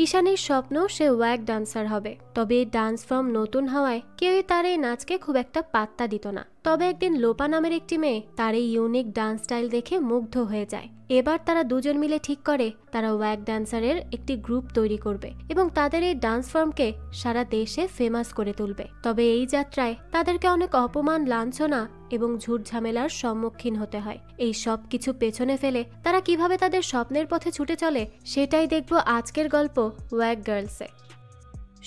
ঈশানীর স্বপ্ন সে walk dancer হবে, তবে এই ডান্স ফর্ম নতুন হওয়ায় কেউই তার এই নাচকে খুব একটা পাত্তা দিত না। তবে একদিন লোপা নামের একটি মেয়ে তার এই ইউনিক ডান্স স্টাইল দেখে মুগ্ধ হয়ে যায়। এবার তারা দুজন মিলে ঠিক করে তারা ওয়াক ডান্সারের একটি গ্রুপ তৈরি করবে এবং তাদের এই ডান্স ফর্মকে সারা দেশে ফেমাস করে তুলবে। তবে এই যাত্রায় তাদেরকে অনেক অপমান, লাঞ্ছনা এবং ঝুট ঝামেলার সম্মুখীন হতে হয়। এই সব কিছু পেছনে ফেলে তারা কিভাবে তাদের স্বপ্নের পথে ছুটে চলে সেটাই দেখব আজকের গল্প ওয়াক গার্লসে।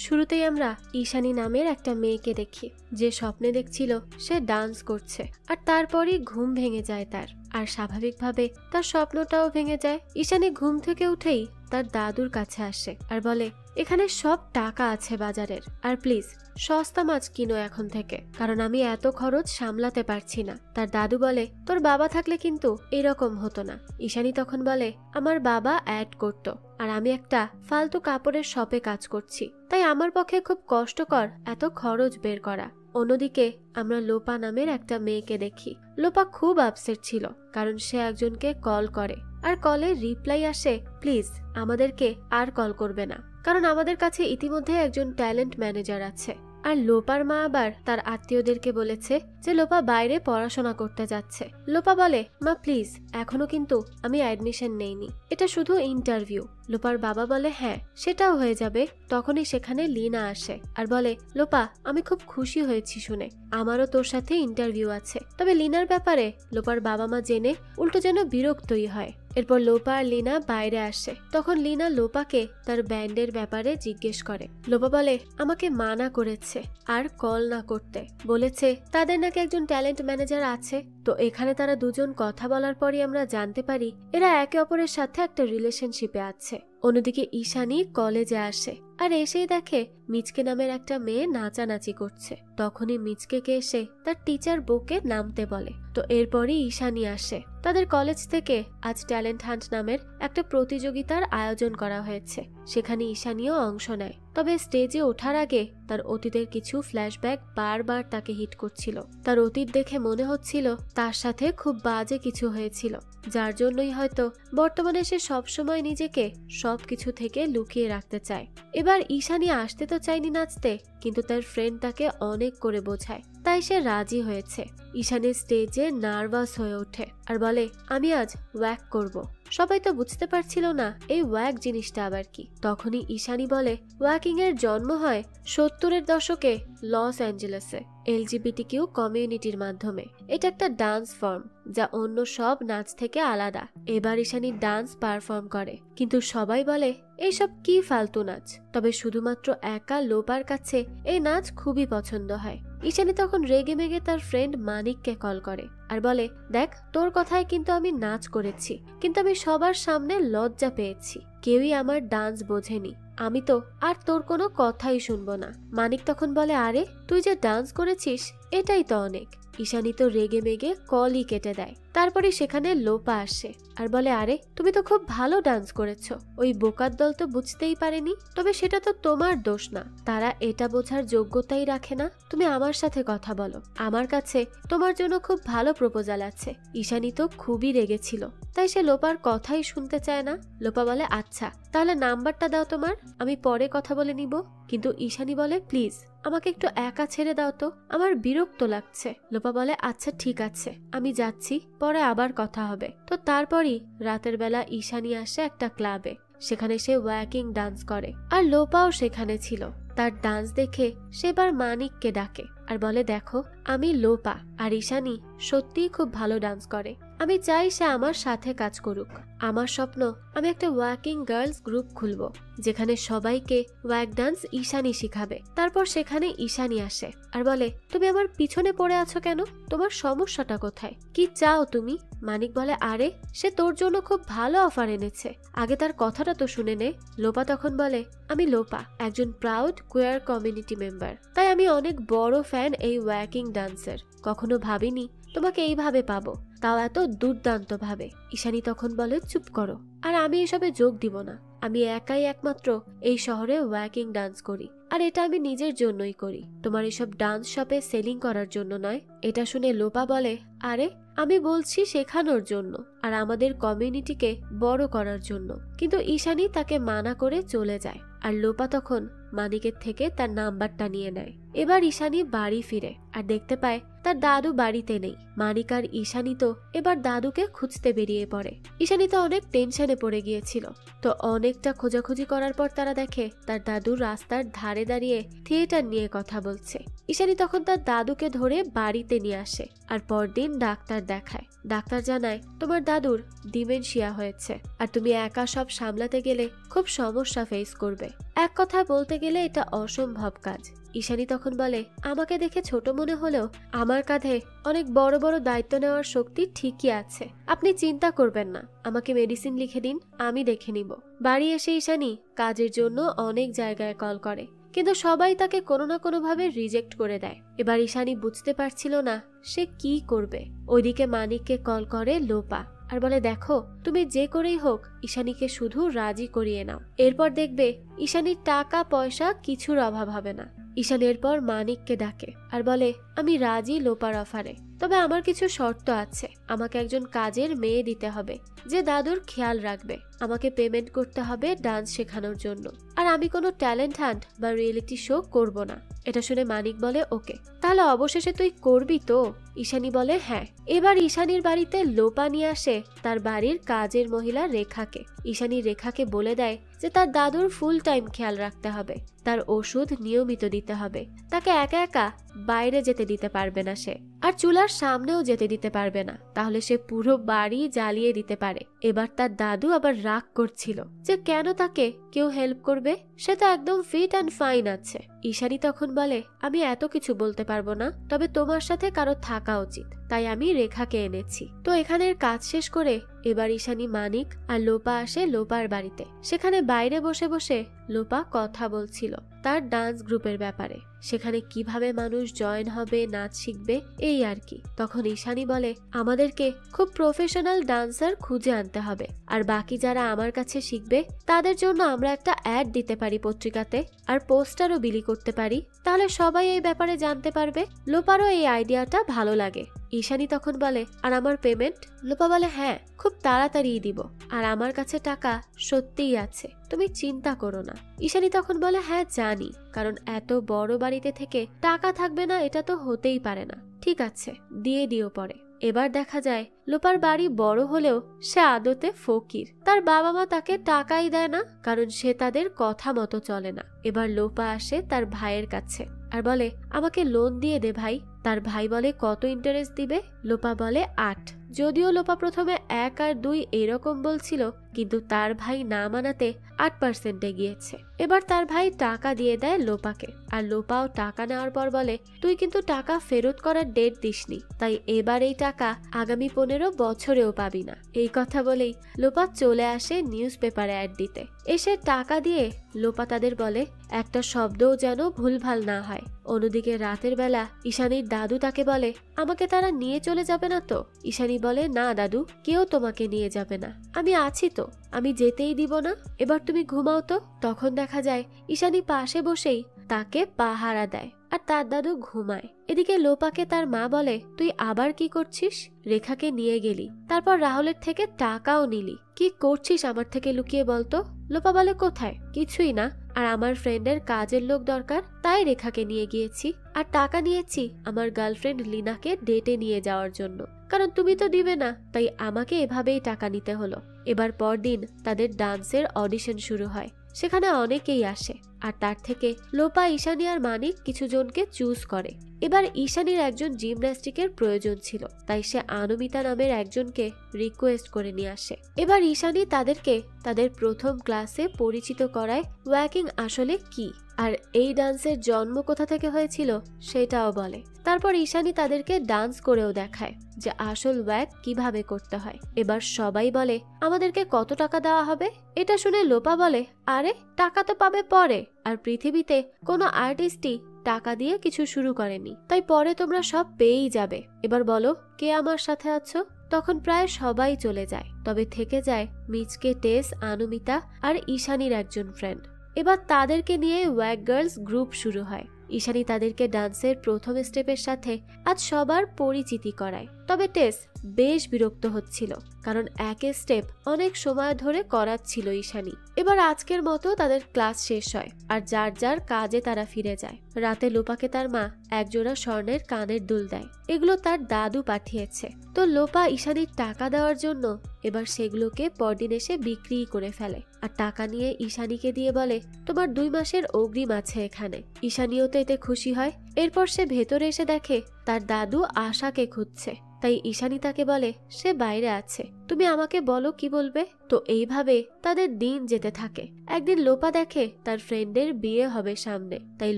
শুরুতেই আমরা ঈশানী নামের একটা মেয়েকে দেখি, যে স্বপ্নে দেখছিল সে ডান্স করছে, আর তারপরই ঘুম ভেঙে যায় তার, আর স্বাভাবিকভাবে তার স্বপ্নটাও ভেঙে যায়। ঈশানী ঘুম থেকে উঠেই তার দাদুর কাছে আসে আর বলে, এখানে সব টাকা আছে বাজারের, আর প্লিজ সস্তা মাছ কিনো এখন থেকে, কারণ আমি এত খরচ সামলাতে পারছি না। তার দাদু বলে, তোর বাবা থাকলে কিন্তু এরকম হতো না। ঈশানী তখন বলে, আমার বাবা অ্যাড করতো আর আমি একটা ফালতু কাপড়ের শপে কাজ করছি, তাই আমার পক্ষে খুব কষ্টকর এত খরচ বের করা। অন্যদিকে আমরা লোপা নামের একটা মেয়েকে দেখি। লোপা খুব আপসেট ছিল, কারণ সে একজনকে কল করে আর কলে রিপ্লাই আসে, প্লিজ আমাদেরকে আর কল করবে না, কারণ আমাদের কাছে ইতিমধ্যে একজন ট্যালেন্ট ম্যানেজার আছে। আর লোপার মা আবার তার আত্মীয়দেরকে বলেছে যে লোপা বাইরে পড়াশোনা করতে যাচ্ছে। লোপা বলে, মা প্লিজ, এখনো কিন্তু আমি অ্যাডমিশন নেইনি, এটা শুধু ইন্টারভিউ। লোপার বাবা বলে, হ্যাঁ সেটাও হয়ে যাবে। তখনই সেখানে লিনা আসে আর বলে, লোপা আমি খুব খুশি হয়েছি শুনে, আমারও তোর সাথে ইন্টারভিউ আছে। তবে লিনার ব্যাপারে লোপার বাবা মা জেনে উল্টো যেন বিরক্তই হয়। এরপর লোপা আর লিনা বাইরে আসে। তখন লিনা লোপাকে তার ব্যান্ডের ব্যাপারে জিজ্ঞেস করে। লোপা বলে, আমাকে মানা করেছে আর কল না করতে, বলেছে তাদের নাকি একজন ট্যালেন্ট ম্যানেজার আছে। তো এখানে তারা দুজন কথা বলার পরই আমরা জানতে পারি এরা একে অপরের সাথে একটা রিলেশনশিপে আছে। অন্যদিকে ঈশানী কলেজে আসে আর এসেই দেখে মিচকে নামের একটা মেয়ে নাচানাচি করছে। তখনই মিচকেকে এসে তার টিচার বউকে নামতে বলে। তো এরপরই ঈশানী আসে। তাদের কলেজ থেকে আজ ট্যালেন্ট হান্ট নামের একটা প্রতিযোগিতার আয়োজন করা হয়েছে, সেখানে ঈশানীও অংশ নেয়। তবে স্টেজে ওঠার আগে তার অতীতের কিছু ফ্ল্যাশব্যাক বারবার তাকে হিট করছিল। তার অতীত দেখে মনে হচ্ছিল তার সাথে খুব বাজে কিছু হয়েছিল, যার জন্যই হয়তো বর্তমানে সে সবসময় নিজেকে সবকিছু থেকে লুকিয়ে রাখতে চায়। এবার ঈশানী আসতে তো চায়নি নাচতে, কিন্তু তার ফ্রেন্ড তাকে অনেক করে বোঝায়, তাই সে রাজি হয়েছে। ঈশানী স্টেজে নার্ভাস হয়ে ওঠে আর বলে, আমি আজ ওয়াক করব। সবাই তো বুঝতে পারছিল না এই ওয়াক জিনিসটা আবার কি। তখনই ঈশানী বলে, ওয়াকিং এর জন্ম হয় 70-এর দশকে লস অ্যাঞ্জেলেসে LGBTQ কমিউনিটির মাধ্যমে। এটা একটা ডান্স ফর্ম যা অন্য সব নাচ থেকে আলাদা। এবার ঈশানী ডান্স পারফর্ম করে, কিন্তু সবাই বলে এইসব কি ফালতু নাচ। তবে শুধুমাত্র একা লোপার কাছে এই নাচ খুবই পছন্দ হয়। ঈশানী তখন রেগে মেগে তার ফ্রেন্ড মানিককে কল করে আর বলে, দেখ তোর কথায় কিন্তু আমি নাচ করেছি, কিন্তু আমি সবার সামনে লজ্জা পেয়েছি, কেউই আমার ডান্স বোঝেনি, আমি তো আর তোর কোনো কথাই শুনবো না। মানিক তখন বলে, আরে তুই যে ডান্স করেছিস এটাই তো অনেক। ঈশানী তো রেগে মেগে কলই কেটে দেয়। তারপরে সেখানে লোপা আসে আর বলে, আরে তুমি তো খুব ভালো ডান্স করেছো, ওই বোকার দল তো বুঝতেই পারেনি। তবে সেটা তো তোমার দোষ না, তারা এটা বোঝার যোগ্যতাই রাখে না। তুমি আমার সাথে কথা বলো, আমার কাছে তোমার জন্য খুব ভালো প্রপোজাল আছে। ঈশানী তো খুবই রেগেছিল, তাই সে লোপার কথাই শুনতে চায় না। লোপা বলে, আচ্ছা তাহলে নাম্বারটা দাও তোমার, আমি পরে কথা বলে নিব। কিন্তু ঈশানী বলে, প্লিজ আমাকে একটু একা ছেড়ে দাও তো, আমার বিরক্ত লাগছে। লোপা বলে, আচ্ছা ঠিক আছে আমি যাচ্ছি, পরে আবার কথা হবে। তো তারপরই রাতের বেলা ঈশানী আসে একটা ক্লাবে, সেখানে সে ওয়াকিং ডান্স করে আর লোপাও সেখানে ছিল। তার ডান্স দেখে সেবার মানিককে ডাকে আর বলে, দেখো আমি লোপা, আর ঈশানী সত্যিই খুব ভালো ডান্স করে, আমি চাই সে আমার সাথে কাজ করুক। আমার স্বপ্ন আমি একটা ওয়াকিং গার্লস গ্রুপ খুলবো, যেখানে সবাইকে ওয়াক ডান্স ঈশানী শিখাবে। তারপর সেখানে ঈশানী আসে আর বলে, তুমি আমার পিছনে পড়ে আছো কেন, তোমার সমস্যাটা কোথায়, কি চাও তুমি? মানিক বলে, আরে সে তোর জন্য খুব ভালো অফার এনেছে, আগে তার কথাটা তো শুনে নে। লোপা তখন বলে, আমি লোপা একজন প্রাউড কুয়ার কমিউনিটি মেম্বার, তাই আমি অনেক বড় ফ্যান এই ওয়াকিং ডান্সের। কখনো ভাবিনি তোমাকে এইভাবে পাবো, তাও এত দুর্দান্ত ভাবে। ঈশানী তখন বলে, চুপ করো, আর আমি এসবে যোগ দিব না, আমি একাই একমাত্র এই শহরে ওয়াকিং ডান্স করি, আর এটা আমি নিজের জন্যই করি, তোমার এসব ডান্স শপে সেলিং করার জন্য নয়। এটা শুনে লোপা বলে, আরে আমি বলছি শেখানোর জন্য আর আমাদের কমিউনিটিকে বড় করার জন্য। কিন্তু ঈশানী তাকে মানা করে চলে যায় আর লোপা তখন মানিকের থেকে তার নাম্বারটা নিয়ে নেয়। এবার ঈশানী বাড়ি ফিরে আর দেখতে পায় তার দাদু বাড়িতে নেই। মানিক আর ঈশানী তো এবার দাদুকে খুঁজতে বেরিয়ে পড়ে। ঈশানী তো অনেক টেনশনে পড়ে গিয়েছিল, তো অনেকটা খোঁজাখুঁজি করার পর তারা দেখে তার দাদু রাস্তার ধারে দাঁড়িয়ে থিয়েটার নিয়ে কথা বলছে। ঈশানী তখন তার দাদুকে ধরে বাড়িতে নিয়ে আসে আর পরদিন ডাক্তার দেখায়। ডাক্তার জানায় তোমার দাদুর ডিমেনশিয়া হয়েছে আর তুমি একা সব সামলাতে গেলে খুব সমস্যা ফেস করবে। এক কথা বলতে গেলে এটা অসম্ভব কাজ। ঈশানী তখন বলে, আমাকে দেখে ছোট মনে হলেও আমার কাঁধে অনেক বড় বড় দায়িত্ব নেওয়ার শক্তি ঠিকই আছে, আপনি চিন্তা করবেন না, আমাকে মেডিসিন লিখে দিন, আমি দেখে নিব। বাড়ি এসে ঈশানী কাজের জন্য অনেক জায়গায় কল করে, কিন্তু সবাই তাকে কোনো না কোনো ভাবে রিজেক্ট করে দেয়। এবার ঈশানী বুঝতে পারছিল না সে কি করবে। ওইদিকে মানিককে কল করে লোপা আর বলে, দেখো তুমি যে করেই হোক ঈশানীকে শুধু রাজি করিয়ে নাও, এরপর দেখবে ঈশানীর টাকা পয়সা কিছুর অভাব হবে না। ঈশানী এরপর মানিককে ডাকে আর বলে, আমি রাজি লোপার অফারে, তবে আমার কিছু শর্ত আছে। আমাকে একজন কাজের মেয়ে দিতে হবে যে দাদুর খেয়াল রাখবে, আমাকে পেমেন্ট করতে হবে ডান্স শেখানোর জন্য, আর আমি কোনো ট্যালেন্ট হান্ট বা রিয়েলিটি শো করব না। এটা শুনে মানিক বলে, ওকে, তাহলে অবশেষে তুই করবি তো? ঈশানী বলে, হ্যাঁ। এবার ঈশানীর বাড়িতে লোপা নিয়ে আসে তার বাড়ির কাজের মহিলা রেখাকে। ঈশানী রেখাকে বলে দেয় যে তার দাদুর ফুল টাইম খেয়াল রাখতে হবে, তার ওষুধ নিয়মিত দিতে হবে, তাকে একা একা বাইরে যেতে দিতে পারবে না সে, আর চুলার সামনেও যেতে দিতে পারবে না, তাহলে সে পুরো বাড়ি জ্বালিয়ে দিতে পারে। এবার তার দাদু আবার রাগ করছিল যে কেন তাকে কেউ হেল্প করবে, সে তো একদম ফিট অ্যান্ড ফাইন আছে। ঈশানী তখন বলে, আমি এত কিছু বলতে পারবো না, তবে তোমার সাথে কারো থাকা উচিত, তাই আমি রেখাকে এনেছি। তো এখানের কাজ শেষ করে এবার ঈশানী, মানিক আর লোপা আসে লোপার বাড়িতে। সেখানে বাইরে বসে বসে লোপা কথা বলছিল তার ডান্স গ্রুপের ব্যাপারে, সেখানে কিভাবে মানুষ জয়েন হবে, নাচ শিখবে, এই আর কি। তখন ঈশানী বলে, আমাদেরকে খুব প্রফেশনাল ডান্সার খুঁজে আনতে হবে, আর বাকি যারা আমার কাছে শিখবে তাদের জন্য আমরা একটা অ্যাড দিতে পারি পত্রিকাতে, আর পোস্টারও বিলি করতে পারি, তাহলে সবাই এই ব্যাপারে জানতে পারবে। লোপারও এই আইডিয়াটা ভালো লাগে। ঈশানী তখন বলে, আর আমার পেমেন্ট? লোপা বলে, হ্যাঁ, খুব তাড়াতাড়ি দিব, আর আমার কাছে টাকা সত্যিই আছে, তুমি চিন্তা করো না। ঈশানী তখন বলে, হ্যাঁ জানি, কারণ এত বড় বাড়িতে থেকে টাকা থাকবে না এটা তো হতেই পারে না। ঠিক আছে, দিয়ে দিও পরে। এবার দেখা যায় লোপার বাড়ি বড় হলেও সে আদতে ফকির, তার বাবা মা তাকে টাকাই দেয় না, কারণ সে তাদের কথা মতো চলে না। এবার লোপা আসে তার ভাইয়ের কাছে আর বলে, আমাকে লোন দিয়ে দে ভাই। তার ভাই বলে, কত ইন্টারেস্ট দিবে? লোপা বলে 8। যদিও লোপা প্রথমে 1 আর 2 এরকম বলছিল, কিন্তু তার ভাই না মানাতে 8%-এ গিয়েছে। এবার তার ভাই টাকা দিয়ে দেয় লোপাকে, আর লোপাও টাকা নেওয়ার পর বলে, তুই কিন্তু টাকা ফেরত করার ডেট দিসনি, তাই এবার এই টাকা আগামী 15 বছরেও পাবি না। এই কথা বলেই লোপা চলে আসে নিউজ পেপারে অ্যাড দিতে। এসে টাকা দিয়ে লোপা তাদের বলে একটা শব্দও যেন ভুলভাল না হয়। অন্যদিকে রাতের বেলা ঈশানীর দাদু তাকে বলে, আমাকে তারা নিয়ে চলে যাবে না তো? ঈশানী বলে, না দাদু, কেউ তোমাকে নিয়ে যাবে না, আমি আছি তো, আমি যেতেই দিব না, এবার তুমি ঘুমাও তো। তখন দেখা যায় ঈশানী পাশে বসেই তাকে পাহারা দেয় আর তার দাদু ঘুমায়। এদিকে লোপাকে তার মা বলে, তুই আবার কি করছিস? রেখাকে নিয়ে গেলি, তারপর রাহুলের থেকে টাকাও নিলি, কি করছিস আমার থেকে লুকিয়ে বলতো? লোপা বলে, কোথায়? কিছুই না, আর আমার ফ্রেন্ডের কাজের লোক দরকার, তাই রেখাকে নিয়ে গিয়েছি, আর টাকা নিয়েছি আমার গার্লফ্রেন্ড লিনাকে ডেটে নিয়ে যাওয়ার জন্য, কারণ তুমি তো দিবে না, তাই আমাকে এভাবেই টাকা নিতে হলো। এবার পরদিন তাদের ডান্সের অডিশন শুরু হয়, সেখানে অনেকেই আসে, আর তার থেকে লোপা, ঈশানী আর মানিক কিছু জনকে চুজ করে। এবার ঈশানীর একজন জিমন্যাস্টিকের প্রয়োজন ছিল, তাই সে আনুমিতা নামের একজনকে রিকোয়েস্ট করে নিয়ে আসে। এবার ঈশানী তাদেরকে তাদের প্রথম ক্লাসে পরিচিত করায় ওয়াকিং আসলে কি, আর এই ডান্সের জন্ম কোথা থেকে হয়েছিল সেটাও বলে। তারপর ঈশানী তাদেরকে ডান্স করেও দেখায় যে আসল ওয়াক কিভাবে করতে হয়। এবার সবাই বলে, আমাদেরকে কত টাকা দেওয়া হবে? এটা শুনে লোপা বলে, আরে টাকা তো পাবে পরে, আর পৃথিবীতে কোনো আর্টিস্টই টাকা দিয়ে কিছু শুরু করেনি, তাই পরে তোমরা সব পেয়েই যাবে। এবার বলো কে আমার সাথে আছো? তখন প্রায় সবাই চলে যায়, তবে থেকে যায় মিচকে, টেস, আনুমিতা আর ঈশানীর একজন ফ্রেন্ড। এবার তাদেরকে নিয়ে ওয়াক গার্লস গ্রুপ শুরু হয়। ঈশানী তাদেরকে ডান্সের প্রথম স্টেপের সাথে আজ সবার পরিচিতি করায়। তবে টেস বেশ বিরক্ত হচ্ছিল, কারণ এক স্টেপ অনেক সময় ধরে করাচ্ছিল ঈশানী। এবার আজকের মতো তাদের ক্লাস শেষ হয় আর যার যার কাজে তারা ফিরে যায়। রাতে লোপাকে তার মা একজোড়া স্বর্ণের কানের দুল দেয়। এগুলো তার দাদু পাঠিয়েছে। তো লোপা ঈশানীর টাকা দেওয়ার জন্য এবার সেগুলোকে পরদিন এসে বিক্রি করে ফেলে আর টাকা নিয়ে ঈশানীকে দিয়ে বলে, তোমার 2 মাসের অগ্রিম আছে এখানে। ঈশানীও তো এতে খুশি হয়। এরপর সে ভেতরে এসে দেখে তার দাদু আশাকে খুঁজছে। তাই ঈশানী তাকে বলে সে বাইরে আছে, তুমি আমাকে বলো কি বলবে। তো এইভাবে তাদের দিন যেতে থাকে। একদিন লোপা দেখে তার ফ্রেন্ডের বিয়ে হবে সামনে। তাই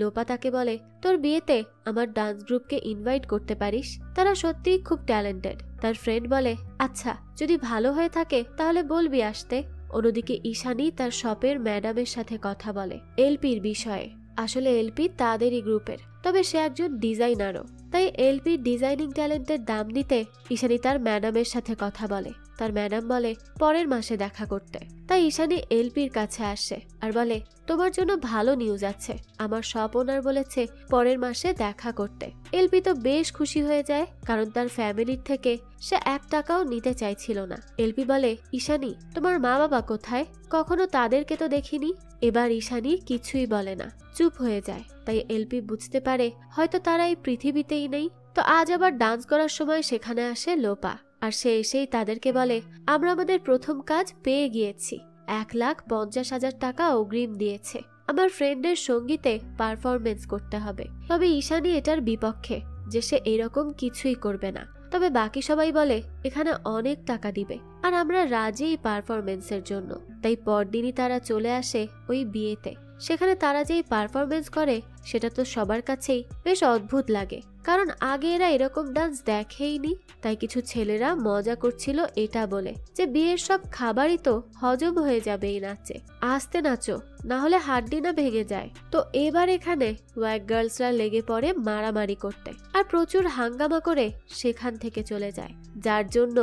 লোপা তাকে বলে, তোর বিয়েতে আমার ডান্স গ্রুপকে ইনভাইট করতে পারিস, তারা সত্যিই খুব ট্যালেন্টেড। তার ফ্রেন্ড বলে, আচ্ছা যদি ভালো হয়ে থাকে তাহলে বলবি আসতে। অন্যদিকে ঈশানী তার শপের ম্যাডামের সাথে কথা বলে এলপির বিষয়ে। আসলে এলপি তাদেরই গ্রুপের, তবে সে একজন ডিজাইনারও। তাই এলপির ডিজাইনিং ট্যালেন্টের দাম দিতে ঈশানী তার ম্যাডামের সাথে কথা বলে। তার ম্যাডাম বলে পরের মাসে দেখা করতে। তাই ঈশানী এলপির কাছে আসে আর বলে, তোমার জন্য ভালো নিউজ আছে, আমার শপ ওনার বলেছে পরের মাসে দেখা করতে। এলপি তো বেশ খুশি হয়ে যায়, কারণ তার ফ্যামিলির থেকে সে 1 টাকাও নিতে চাইছিল না। এলপি বলে, ঈশানী তোমার মা বাবা কোথায়, কখনো তাদেরকে তো দেখিনি। এবার ঈশানী কিছুই বলে না, চুপ হয়ে যায়। তাই এলপি বুঝতে পারে হয়তো তারা এই পৃথিবীতেই নেই। তো আজ আবার ডান্স করার সময় সেখানে আসে লোপা, আর সে এসেই তাদেরকে বলে, আমরা আমাদের প্রথম কাজ পেয়ে গিয়েছি, 1,50,000 টাকা অগ্রিম দিয়েছে। আমার ফ্রেন্ডের সঙ্গীতে পারফরমেন্স করতে হবে। তবে ঈশানী এটার বিপক্ষে, যে সে এরকম কিছুই করবে না। তবে বাকি সবাই বলে এখানে অনেক টাকা দিবে আর আমরা রাজি পারফরমেন্সের জন্য। তাই পরদিনই তারা চলে আসে ওই বিয়েতে। সেখানে তারা যেই পারফরমেন্স করে সেটা তো সবার কাছেই বেশ অদ্ভুত লাগে, কারণ আগে এরা এরকম ডান্স দেখেইনি। তাই কিছু ছেলেরা মজা করছিল এটা বলে যে বিয়ের সব খাবারই তো হজম হয়ে যাবে এই নাচে, আস্তে নাচো না হলে হাড্ডি না ভেঙে যায়। তো এবার এখানে ওয়াক গার্লসরা লেগে পড়ে মারামারি করতে আর প্রচুর হাঙ্গামা করে সেখান থেকে চলে যায়, যার জন্য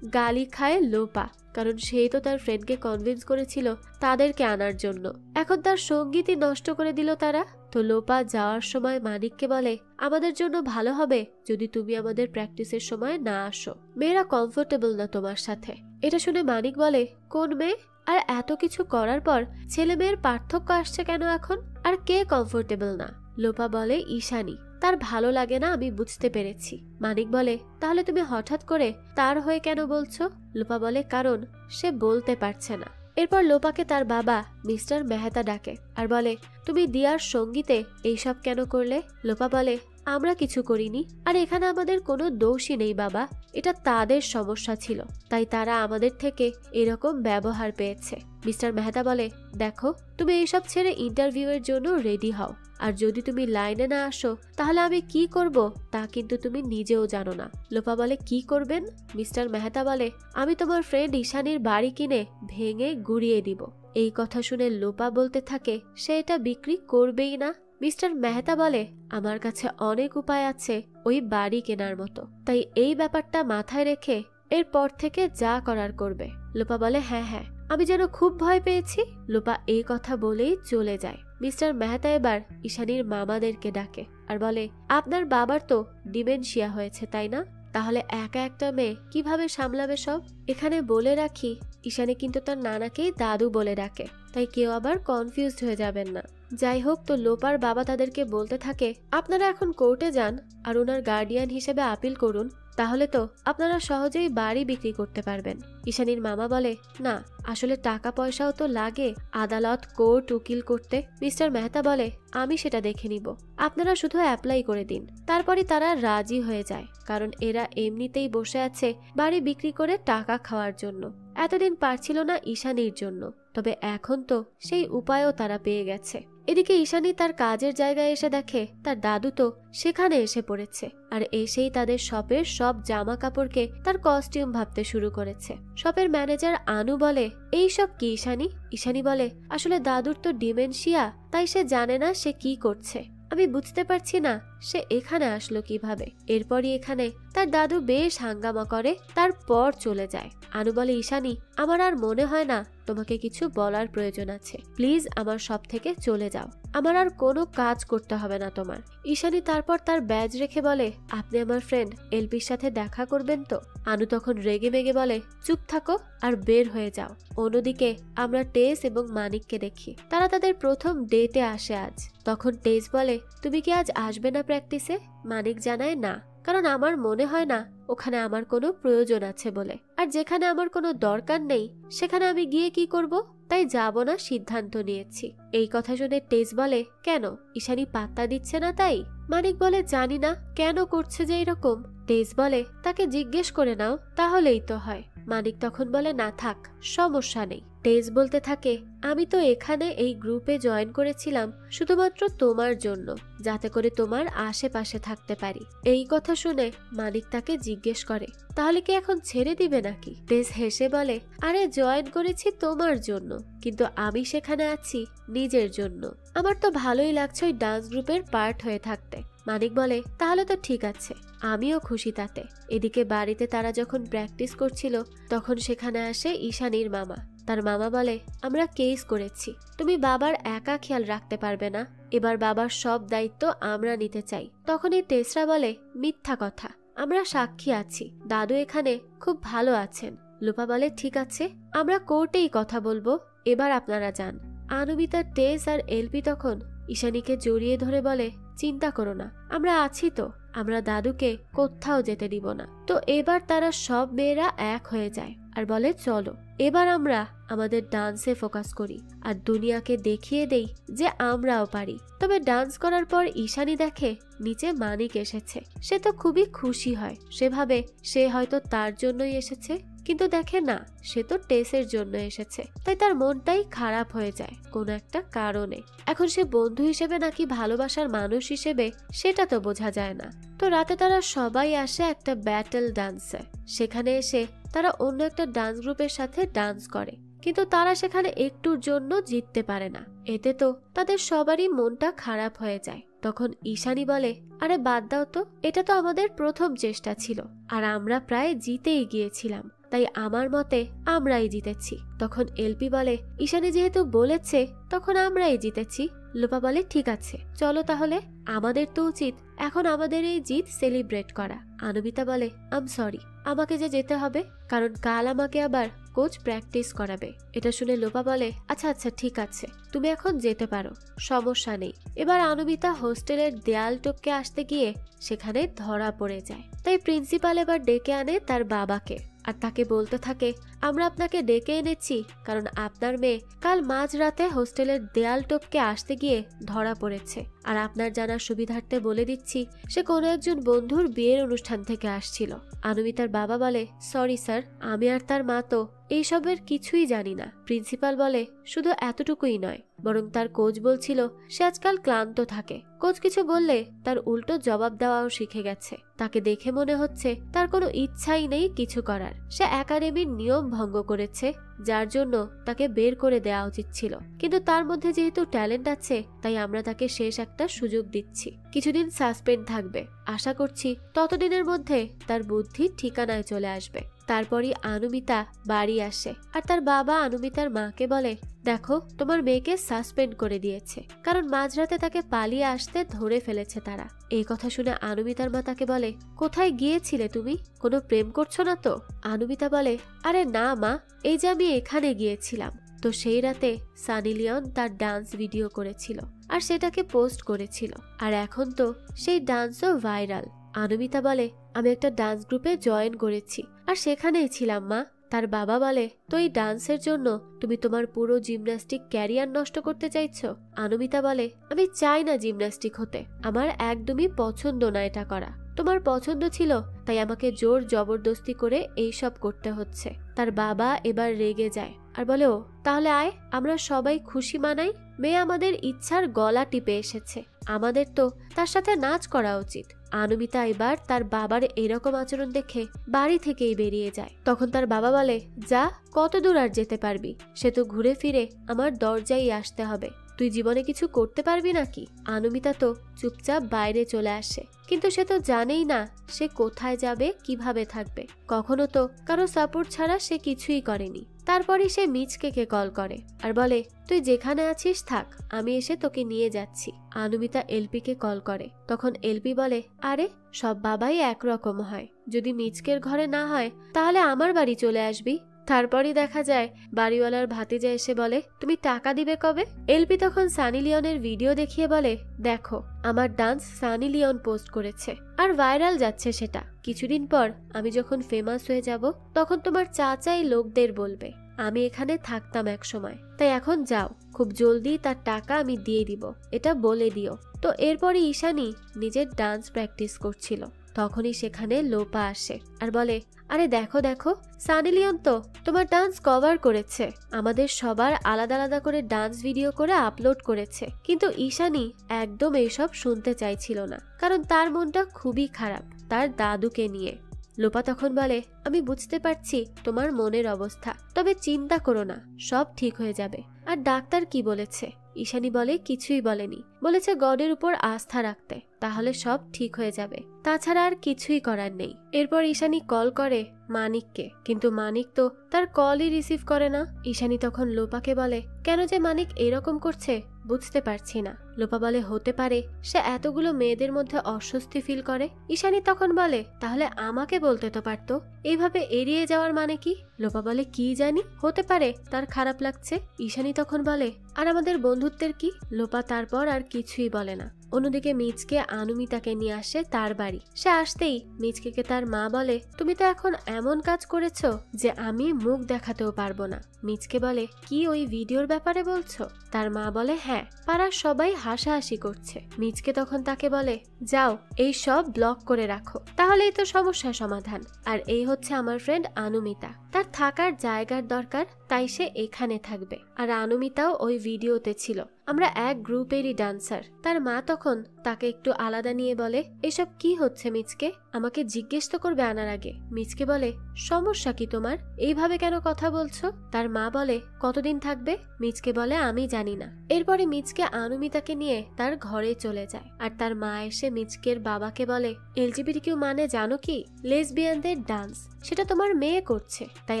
গালি খায় লোপা, কারণ সেই তো তার ফ্রেন্ডকে কনভিন্স করেছিল তাদেরকে আনার জন্য। এখন তার সঙ্গীতই নষ্ট করে দিল তারা। তো লোপা যাওয়ার সময় মানিককে বলে, আমাদের জন্য ভালো হবে যদি তুমি আমাদের প্র্যাকটিসের সময় না আসো, মেয়েরা কমফোর্টেবল না তোমার সাথে। এটা শুনে মানিক বলে, কোন মেয়ে? আর এত কিছু করার পর ছেলে মেয়ের পার্থক্য আসছে কেন এখন? আর কে কমফোর্টেবল না? লোপা বলে, ঈশানী, তার ভালো লাগে না আমি বুঝতে পেরেছি। মানিক বলে, তাহলে তুমি হঠাৎ করে তার হয়ে কেন বলছো? লোপা বলে, কারণ সে বলতে পারছে না। এরপর লোপাকে তার বাবা মিস্টার মেহতা ডাকে আর বলে, তুমি দিয়ার সঙ্গীতে এইসব কেন করলে? লোপা বলে, আমরা কিছু করিনি, আর এখানে আমাদের কোনো দোষই নেই বাবা, এটা তাদের সমস্যা ছিল, তাই তারা আমাদের থেকে এরকম ব্যবহার পেয়েছে। মিস্টার মেহতা বলে, দেখো তুমি এইসব ছেড়ে ইন্টারভিউ এর জন্য রেডি হও, আর যদি তুমি লাইনে না আসো তাহলে আমি কি করব তা কিন্তু তুমি নিজেও জানো না। লোপা বলে, কি করবেন? মিস্টার মেহতা বলে, আমি তোমার ফ্রেন্ড ঈশানীর বাড়ি কিনে ভেঙে গুড়িয়ে দিব। এই কথা শুনে লোপা বলতে থাকে সে এটা বিক্রি করবেই না। মিস্টার মেহতা বলে, আমার কাছে অনেক উপায় আছে ওই বাড়ি কেনার মতো, তাই এই ব্যাপারটা মাথায় রেখে এরপর থেকে যা করার করবে। লোপা বলে, হ্যাঁ হ্যাঁ, আমি যেন খুব ভয় পেয়েছি। লোপা এই কথা বলেই চলে যায়। মিস্টার মেহতা এবার ঈশানীর মামাদেরকে ডাকে আর বলে, আপনার বাবার তো ডিমেনশিয়া হয়েছে তাই না? তাহলে একা একটা মেয়ে কিভাবে সামলাবে সব? এখানে বলে রাখি, ঈশানী কিন্তু তার নানাকেই দাদু বলে ডাকে, তাই কেউ আবার কনফিউজড হয়ে যাবেন না। যাই হোক, তো লোপার বাবা তাদেরকে বলতে থাকে, আপনারা এখন কোর্টে যান আর ওনার গার্ডিয়ান হিসেবে আপিল করুন, তাহলে তো আপনারা সহজেই বাড়ি বিক্রি করতে পারবেন। ঈশানীর মামা বলে, না আসলে টাকা পয়সাও তো লাগে আদালত, কোর্ট, উকিল করতে। মিস্টার মেহতা বলে, আমি সেটা দেখে নিব, আপনারা শুধু অ্যাপ্লাই করে দিন। তারপরে তারা রাজি হয়ে যায়, কারণ এরা এমনিতেই বসে আছে বাড়ি বিক্রি করে টাকা খাওয়ার জন্য। এতদিন পারছিল না ঈশানীর জন্য, তবে এখন তো সেই উপায়ও তারা পেয়ে গেছে। এদিকে ঈশানী তার কাজের জায়গায় এসে দেখে তার দাদু তো সেখানে এসে পড়েছে, আর এসেই তাদের শপের সব জামা কাপড়কে তার কস্টিউম ভাবতে শুরু করেছে। শপের ম্যানেজার আনু বলে, এই সব কি ঈশানী? ঈশানী বলে, আসলে দাদুর তো ডিমেনশিয়া, তাই সে জানে না সে কি করছে, আমি বুঝতে পারছি না সে এখানে আসলো কিভাবে। এরপরই এখানে তার দাদু বেশ হাঙ্গামা করে, তারপর চলে যায়। আনু বলে, ঈশানী, আমার আর মনে হয় না তোমাকে কিছু বলার প্রয়োজন আছে। প্লিজ আমার সব থেকে চলে যাও, আমার আর কোনো কাজ করতে হবে না তোমার। ঈশানী তারপর তার ব্যাজ রেখে বলে, আপনি আমার ফ্রেন্ড এলপির সাথে দেখা করবেন তো? আনু তখন রেগে মেগে বলে, চুপ থাকো আর বের হয়ে যাও। অন্যদিকে আমরা টেস এবং মানিককে দেখি, তারা তাদের প্রথম ডেটে আসে আজ। তখন টেস বলে, তুমি কি আজ আসবে না প্র্যাকটিসে? মানিক জানায় না, কারণ আমার মনে হয় না ওখানে আমার কোনো প্রয়োজন আছে বলে, আর যেখানে আমার কোনো দরকার নেই সেখানে আমি গিয়ে কি করব, তাই যাব না সিদ্ধান্ত নিয়েছি। এই কথা শুনে টেস বলে, কেন, ঈশানী পাত্তা দিচ্ছে না তাই? মানিক বলে, জানি না কেন করছে যে এরকম। টেস বলে, তাকে জিজ্ঞেস করে নাও, তাহলেই তো হয়। মানিক তখন বলে, না থাক, সমস্যা নেই। টেস বলতে থাকে, আমি তো এখানে এই গ্রুপে জয়েন করেছিলাম শুধুমাত্র তোমার জন্য, যাতে করে তোমার আশেপাশে থাকতে পারি। এই কথা শুনে মানিক তাকে জিজ্ঞেস করে, তাহলে কি এখন ছেড়ে দিবে নাকি? টেস হেসে বলে, আরে জয়েন করেছি তোমার জন্য, কিন্তু আমি সেখানে আছি নিজের জন্য। আমার তো ভালোই লাগছে ওই ডান্স গ্রুপের পার্ট হয়ে থাকতে। মানিক বলে, তাহলে তো ঠিক আছে, আমিও খুশি তাতে। এদিকে বাড়িতে তারা যখন প্র্যাকটিস করছিল তখন সেখানে আসে ঈশানীর মামা। তার মামা বলে, আমরা কেস করেছি, তুমি বাবার একা খেয়াল রাখতে পারবে না, এবার বাবার সব দায়িত্ব আমরা নিতে চাই। তখনই টেসরা বলে, মিথ্যা কথা, আমরা সাক্ষী আছি, দাদু এখানে খুব ভালো আছেন। লোপা বলে, ঠিক আছে, আমরা কোর্টেই কথা বলবো, এবার আপনারা যান। আনুবিতা, টেস আর এলপি তখন ঈশানীকে জড়িয়ে ধরে বলে, চিন্তা করো না, আমরা আছি তো, আমরা দাদুকে কোথাও যেতে দিব না। তো এবার তারা সব মেয়েরা এক হয়ে যায় আর বলে, চলো এবার আমরা আমাদের ডান্সে ফোকাস করি আর দুনিয়াকে দেখিয়ে দেই যে আমরাও পারি। তবে ডান্স করার পর ঈশানী দেখে নিচে মানিক এসেছে। সে তো খুবই খুশি হয়, সে ভাবে সে হয়তো তার জন্যই এসেছে, কিন্তু দেখে না, সে তো টেসের জন্য এসেছে। তাই তার মনটাই খারাপ হয়ে যায় কোনো একটা কারণে। এখন সে বন্ধু হিসেবে নাকি ভালোবাসার মানুষ হিসেবে সেটা তো বোঝা যায় না। তো রাতে তারা সবাই আসে একটা ব্যাটল ডান্সে। সেখানে এসে তারা অন্য একটা ডান্স গ্রুপের সাথে ডান্স করে, কিন্তু তারা সেখানে একটুর জন্য জিততে পারে না। এতে তো তাদের সবারই মনটা খারাপ হয়ে যায়। তখন ঈশানী বলে, আরে বাদ দাও তো, এটা তো আমাদের প্রথম চেষ্টা ছিল আর আমরা প্রায় জিতেই গিয়েছিলাম, তাই আমার মতে আমরাই জিতেছি। তখন এলপি বলে, ঈশানী যেহেতু বলেছে তখন আমরাই জিতেছি। লোপা বলে, ঠিক আছে, চলো তাহলে, আমাদের তো উচিত এখন আমাদের এই জিত সেলিব্রেট করা। আনুবিতা বলে, আম সরি, আমাকে যে যেতে হবে, কারণ কাল আমাকে আবার কোচ প্র্যাকটিস করাবে। এটা শুনে লোপা বলে, আচ্ছা আচ্ছা ঠিক আছে, তুমি এখন যেতে পারো, সমস্যা নেই। এবার আনুবিতা হোস্টেলের দেয়াল টপকে আসতে গিয়ে সেখানে ধরা পড়ে যায়। তাই প্রিন্সিপাল এবার ডেকে আনে তার বাবাকে আর তাকে বলতে থাকে, আমরা আপনাকে ডেকে এনেছি কারণ আপনার মেয়ে কাল মাঝরাতে হোস্টেলের দেয়াল টপকে আসতে গিয়ে ধরা পড়েছে, আর আপনার জানার সুবিধার্থে বলে দিচ্ছি সে কোনো একজন বন্ধুর বিয়ের অনুষ্ঠান থেকে আসছিল। আনুমিতার বাবা বলে, সরি স্যার, আমি আর তার মা তো এইসবের কিছুই জানি না। প্রিন্সিপাল বলে, শুধু এতটুকুই নয়, বরং তার কোচ বলছিল সে আজকাল ক্লান্ত থাকে। কোচ কিছু বললে তার উল্টো জবাব দেওয়াও শিখে গেছে। তাকে দেখে মনে হচ্ছে তার কোনো ইচ্ছাই নেই কিছু করার। সে একাডেমির নিয়ম ভঙ্গ করেছে, যার জন্য তাকে বের করে দেওয়া উচিত ছিল, কিন্তু তার মধ্যে যেহেতু ট্যালেন্ট আছে তাই আমরা তাকে শেষ একটা সুযোগ দিচ্ছি। কিছুদিন সাসপেন্ড থাকবে, আশা করছি ততদিনের মধ্যে তার বুদ্ধি ঠিকানায় চলে আসবে। তারপরই আনুমিতা বাড়ি আসে আর তার বাবা আনুমিতার মাকে বলে, দেখো তোমার মেয়েকে সাসপেন্ড করে দিয়েছে, কারণ মাঝরাতে তাকে পালিয়ে আসতে ধরে ফেলেছে তারা। এই কথা শুনে আনুমিতার মা তাকে বলে, কোথায় গিয়েছিলে তুমি, কোনো প্রেম করছো না তো? আনুমিতা বলে, আরে না মা, এই যে আমি এখানে গিয়েছিলাম। তো সেই রাতে সানি লিওন তার ডান্স ভিডিও করেছিল আর সেটাকে পোস্ট করেছিল, আর এখন তো সেই ডান্সও ভাইরাল। আনুমিতা বলে, আমি একটা ডান্স গ্রুপে জয়েন করেছি আর সেখানেই ছিলাম মা। তার বাবা বলে, তো এই ডান্সের জন্য তুমি তোমার পুরো জিমন্যাস্টিক ক্যারিয়ার নষ্ট করতে চাইছো? আনুমিতা বলে, আমি চাই না জিমন্যাস্টিক হতে, আমার একদমই পছন্দ না এটা করা। তোমার পছন্দ ছিল তাই আমাকে জোর জবরদস্তি করে এইসব করতে হচ্ছে। তার বাবা এবার রেগে যায় আর বলে, ও তাহলে আয়, আমরা সবাই খুশি মানাই, মেয়ে আমাদের ইচ্ছার গলা টিপে এসেছে, আমাদের তো তার সাথে নাচ করা উচিত। আনুমিতা এবার তার বাবার এরকম আচরণ দেখে বাড়ি থেকেই বেরিয়ে যায়। তখন তার বাবা বলে, যা, কত দূর আর যেতে পারবি, সে তো ঘুরে ফিরে আমার দরজায় আসতে হবে। তুই জীবনে কিছু করতে পারবি নাকি? আনুমিতা তো চুপচাপ বাইরে চলে আসে, কিন্তু সে তো জানেই না সে কোথায় যাবে, কিভাবে থাকবে। কখনো তো কারো সাপোর্ট ছাড়া সে কিছুই করেনি। তারপরই সে মিচকে কল করে আর বলে, তুই যেখানে আছিস থাক, আমি এসে তোকে নিয়ে যাচ্ছি। আনুমিতা এলপিকে কল করে। তখন এলপি বলে, আরে সব বাবাই একরকম হয়, যদি মিচকের ঘরে না হয় তাহলে আমার বাড়ি চলে আসবি। তারপরই দেখা যায় বাড়িওয়ালার ভাতিজা এসে বলে, তুমি টাকা দিবে কবে? এলপি তখন সানি লিওনের ভিডিও দেখিয়ে বলে, দেখো আমার ডান্স সানি লিওন পোস্ট করেছে আর ভাইরাল যাচ্ছে সেটা। কিছুদিন পর আমি যখন ফেমাস হয়ে যাব তখন তোমার চাচাই লোকদের বলবে আমি এখানে থাকতাম এক সময়, তাই এখন যাও, খুব জলদি তার টাকা আমি দিয়ে দিব, এটা বলে দিও। তো এরপরই ঈশানী নিজের ডান্স প্র্যাকটিস করছিল। তখনই সেখানে লোপা আসে আর বলে, আরে দেখো দেখো, সানি লিওন তো তোমার ডান্স কভার করেছে, আমাদের সবার আলাদা আলাদা করে ডান্স ভিডিও করে আপলোড করেছে। কিন্তু ঈশানী একদম এইসব শুনতে চাইছিল না, কারণ তার মনটা খুবই খারাপ তার দাদুকে নিয়ে। লোপা তখন বলে, আমি বুঝতে পারছি তোমার মনের অবস্থা, তবে চিন্তা করো না, সব ঠিক হয়ে যাবে। আর ডাক্তার কি বলেছে? ঈশানী বলে, কিছুই বলেনি, বলেছে গডের উপর আস্থা রাখতে, তাহলে সব ঠিক হয়ে যাবে, তাছাড়া আর কিছুই করার নেই। এরপর ঈশানী কল করে মানিককে, কিন্তু মানিক তো তার কলই রিসিভ করে না। ঈশানী তখন লোপাকে বলে, কেন যে মানিক এরকম করছে বুঝতে পারছি না। লোপা বলে, হতে পারে সে এতগুলো মেয়েদের মধ্যে অস্বস্তি ফিল করে। ঈশানী তখন বলে, তাহলে আমাকে বলতে তো পারতো, এইভাবে এড়িয়ে যাওয়ার মানে কি? লোপা বলে, কি জানি, হতে পারে তার খারাপ লাগছে। ঈশানী তখন বলে, আর আমাদের বন্ধুত্বের কি? লোপা তারপর আর কিছুই বলে না। অন্যদিকে মিচকে আনুমিতাকে নিয়ে আসে তার বাড়ি। সে আসতেই মিচকে তার মা বলে, তুমি তো এখন এমন কাজ করেছো যে আমি মুখ দেখাতেও পারবো না। মিচকে বলে, কি ওই ভিডিওর ব্যাপারে বলছো? তার মা বলে, হ্যাঁ, পাড়ার সবাই হাসাহাসি করছে। মিচকে তখন তাকে বলে, যাও এই সব ব্লক করে রাখো, তাহলেই তো সমস্যার সমাধান। আর এই হচ্ছে আমার ফ্রেন্ড আনুমিতা, তার থাকার জায়গার দরকার, তাই সে এখানে থাকবে। আর আনুমিতাও ওই ভিডিওতে ছিল, আমরা এক গ্রুপেরই ডান্সার। তার মা তখন তাকে একটু আলাদা নিয়ে বলে, এসব কি হচ্ছে মিচকে, আমাকে জিজ্ঞেস তো করবে আনার আগে। মিচকে বলে, সমস্যা কি তোমার, এইভাবে কেন কথা বলছো? তার মা বলে, কতদিন থাকবে? মিচকে বলে, আমি জানি না। এরপরে মিচকে আনুমিতাকে নিয়ে তার ঘরে চলে যায়। আর তার মা এসে মিচকের বাবাকে বলে, এলজিবিটিকিউ মানে জানো কি? লেসবিয়ানদের ডান্স, সেটা তোমার মেয়ে করছে, তাই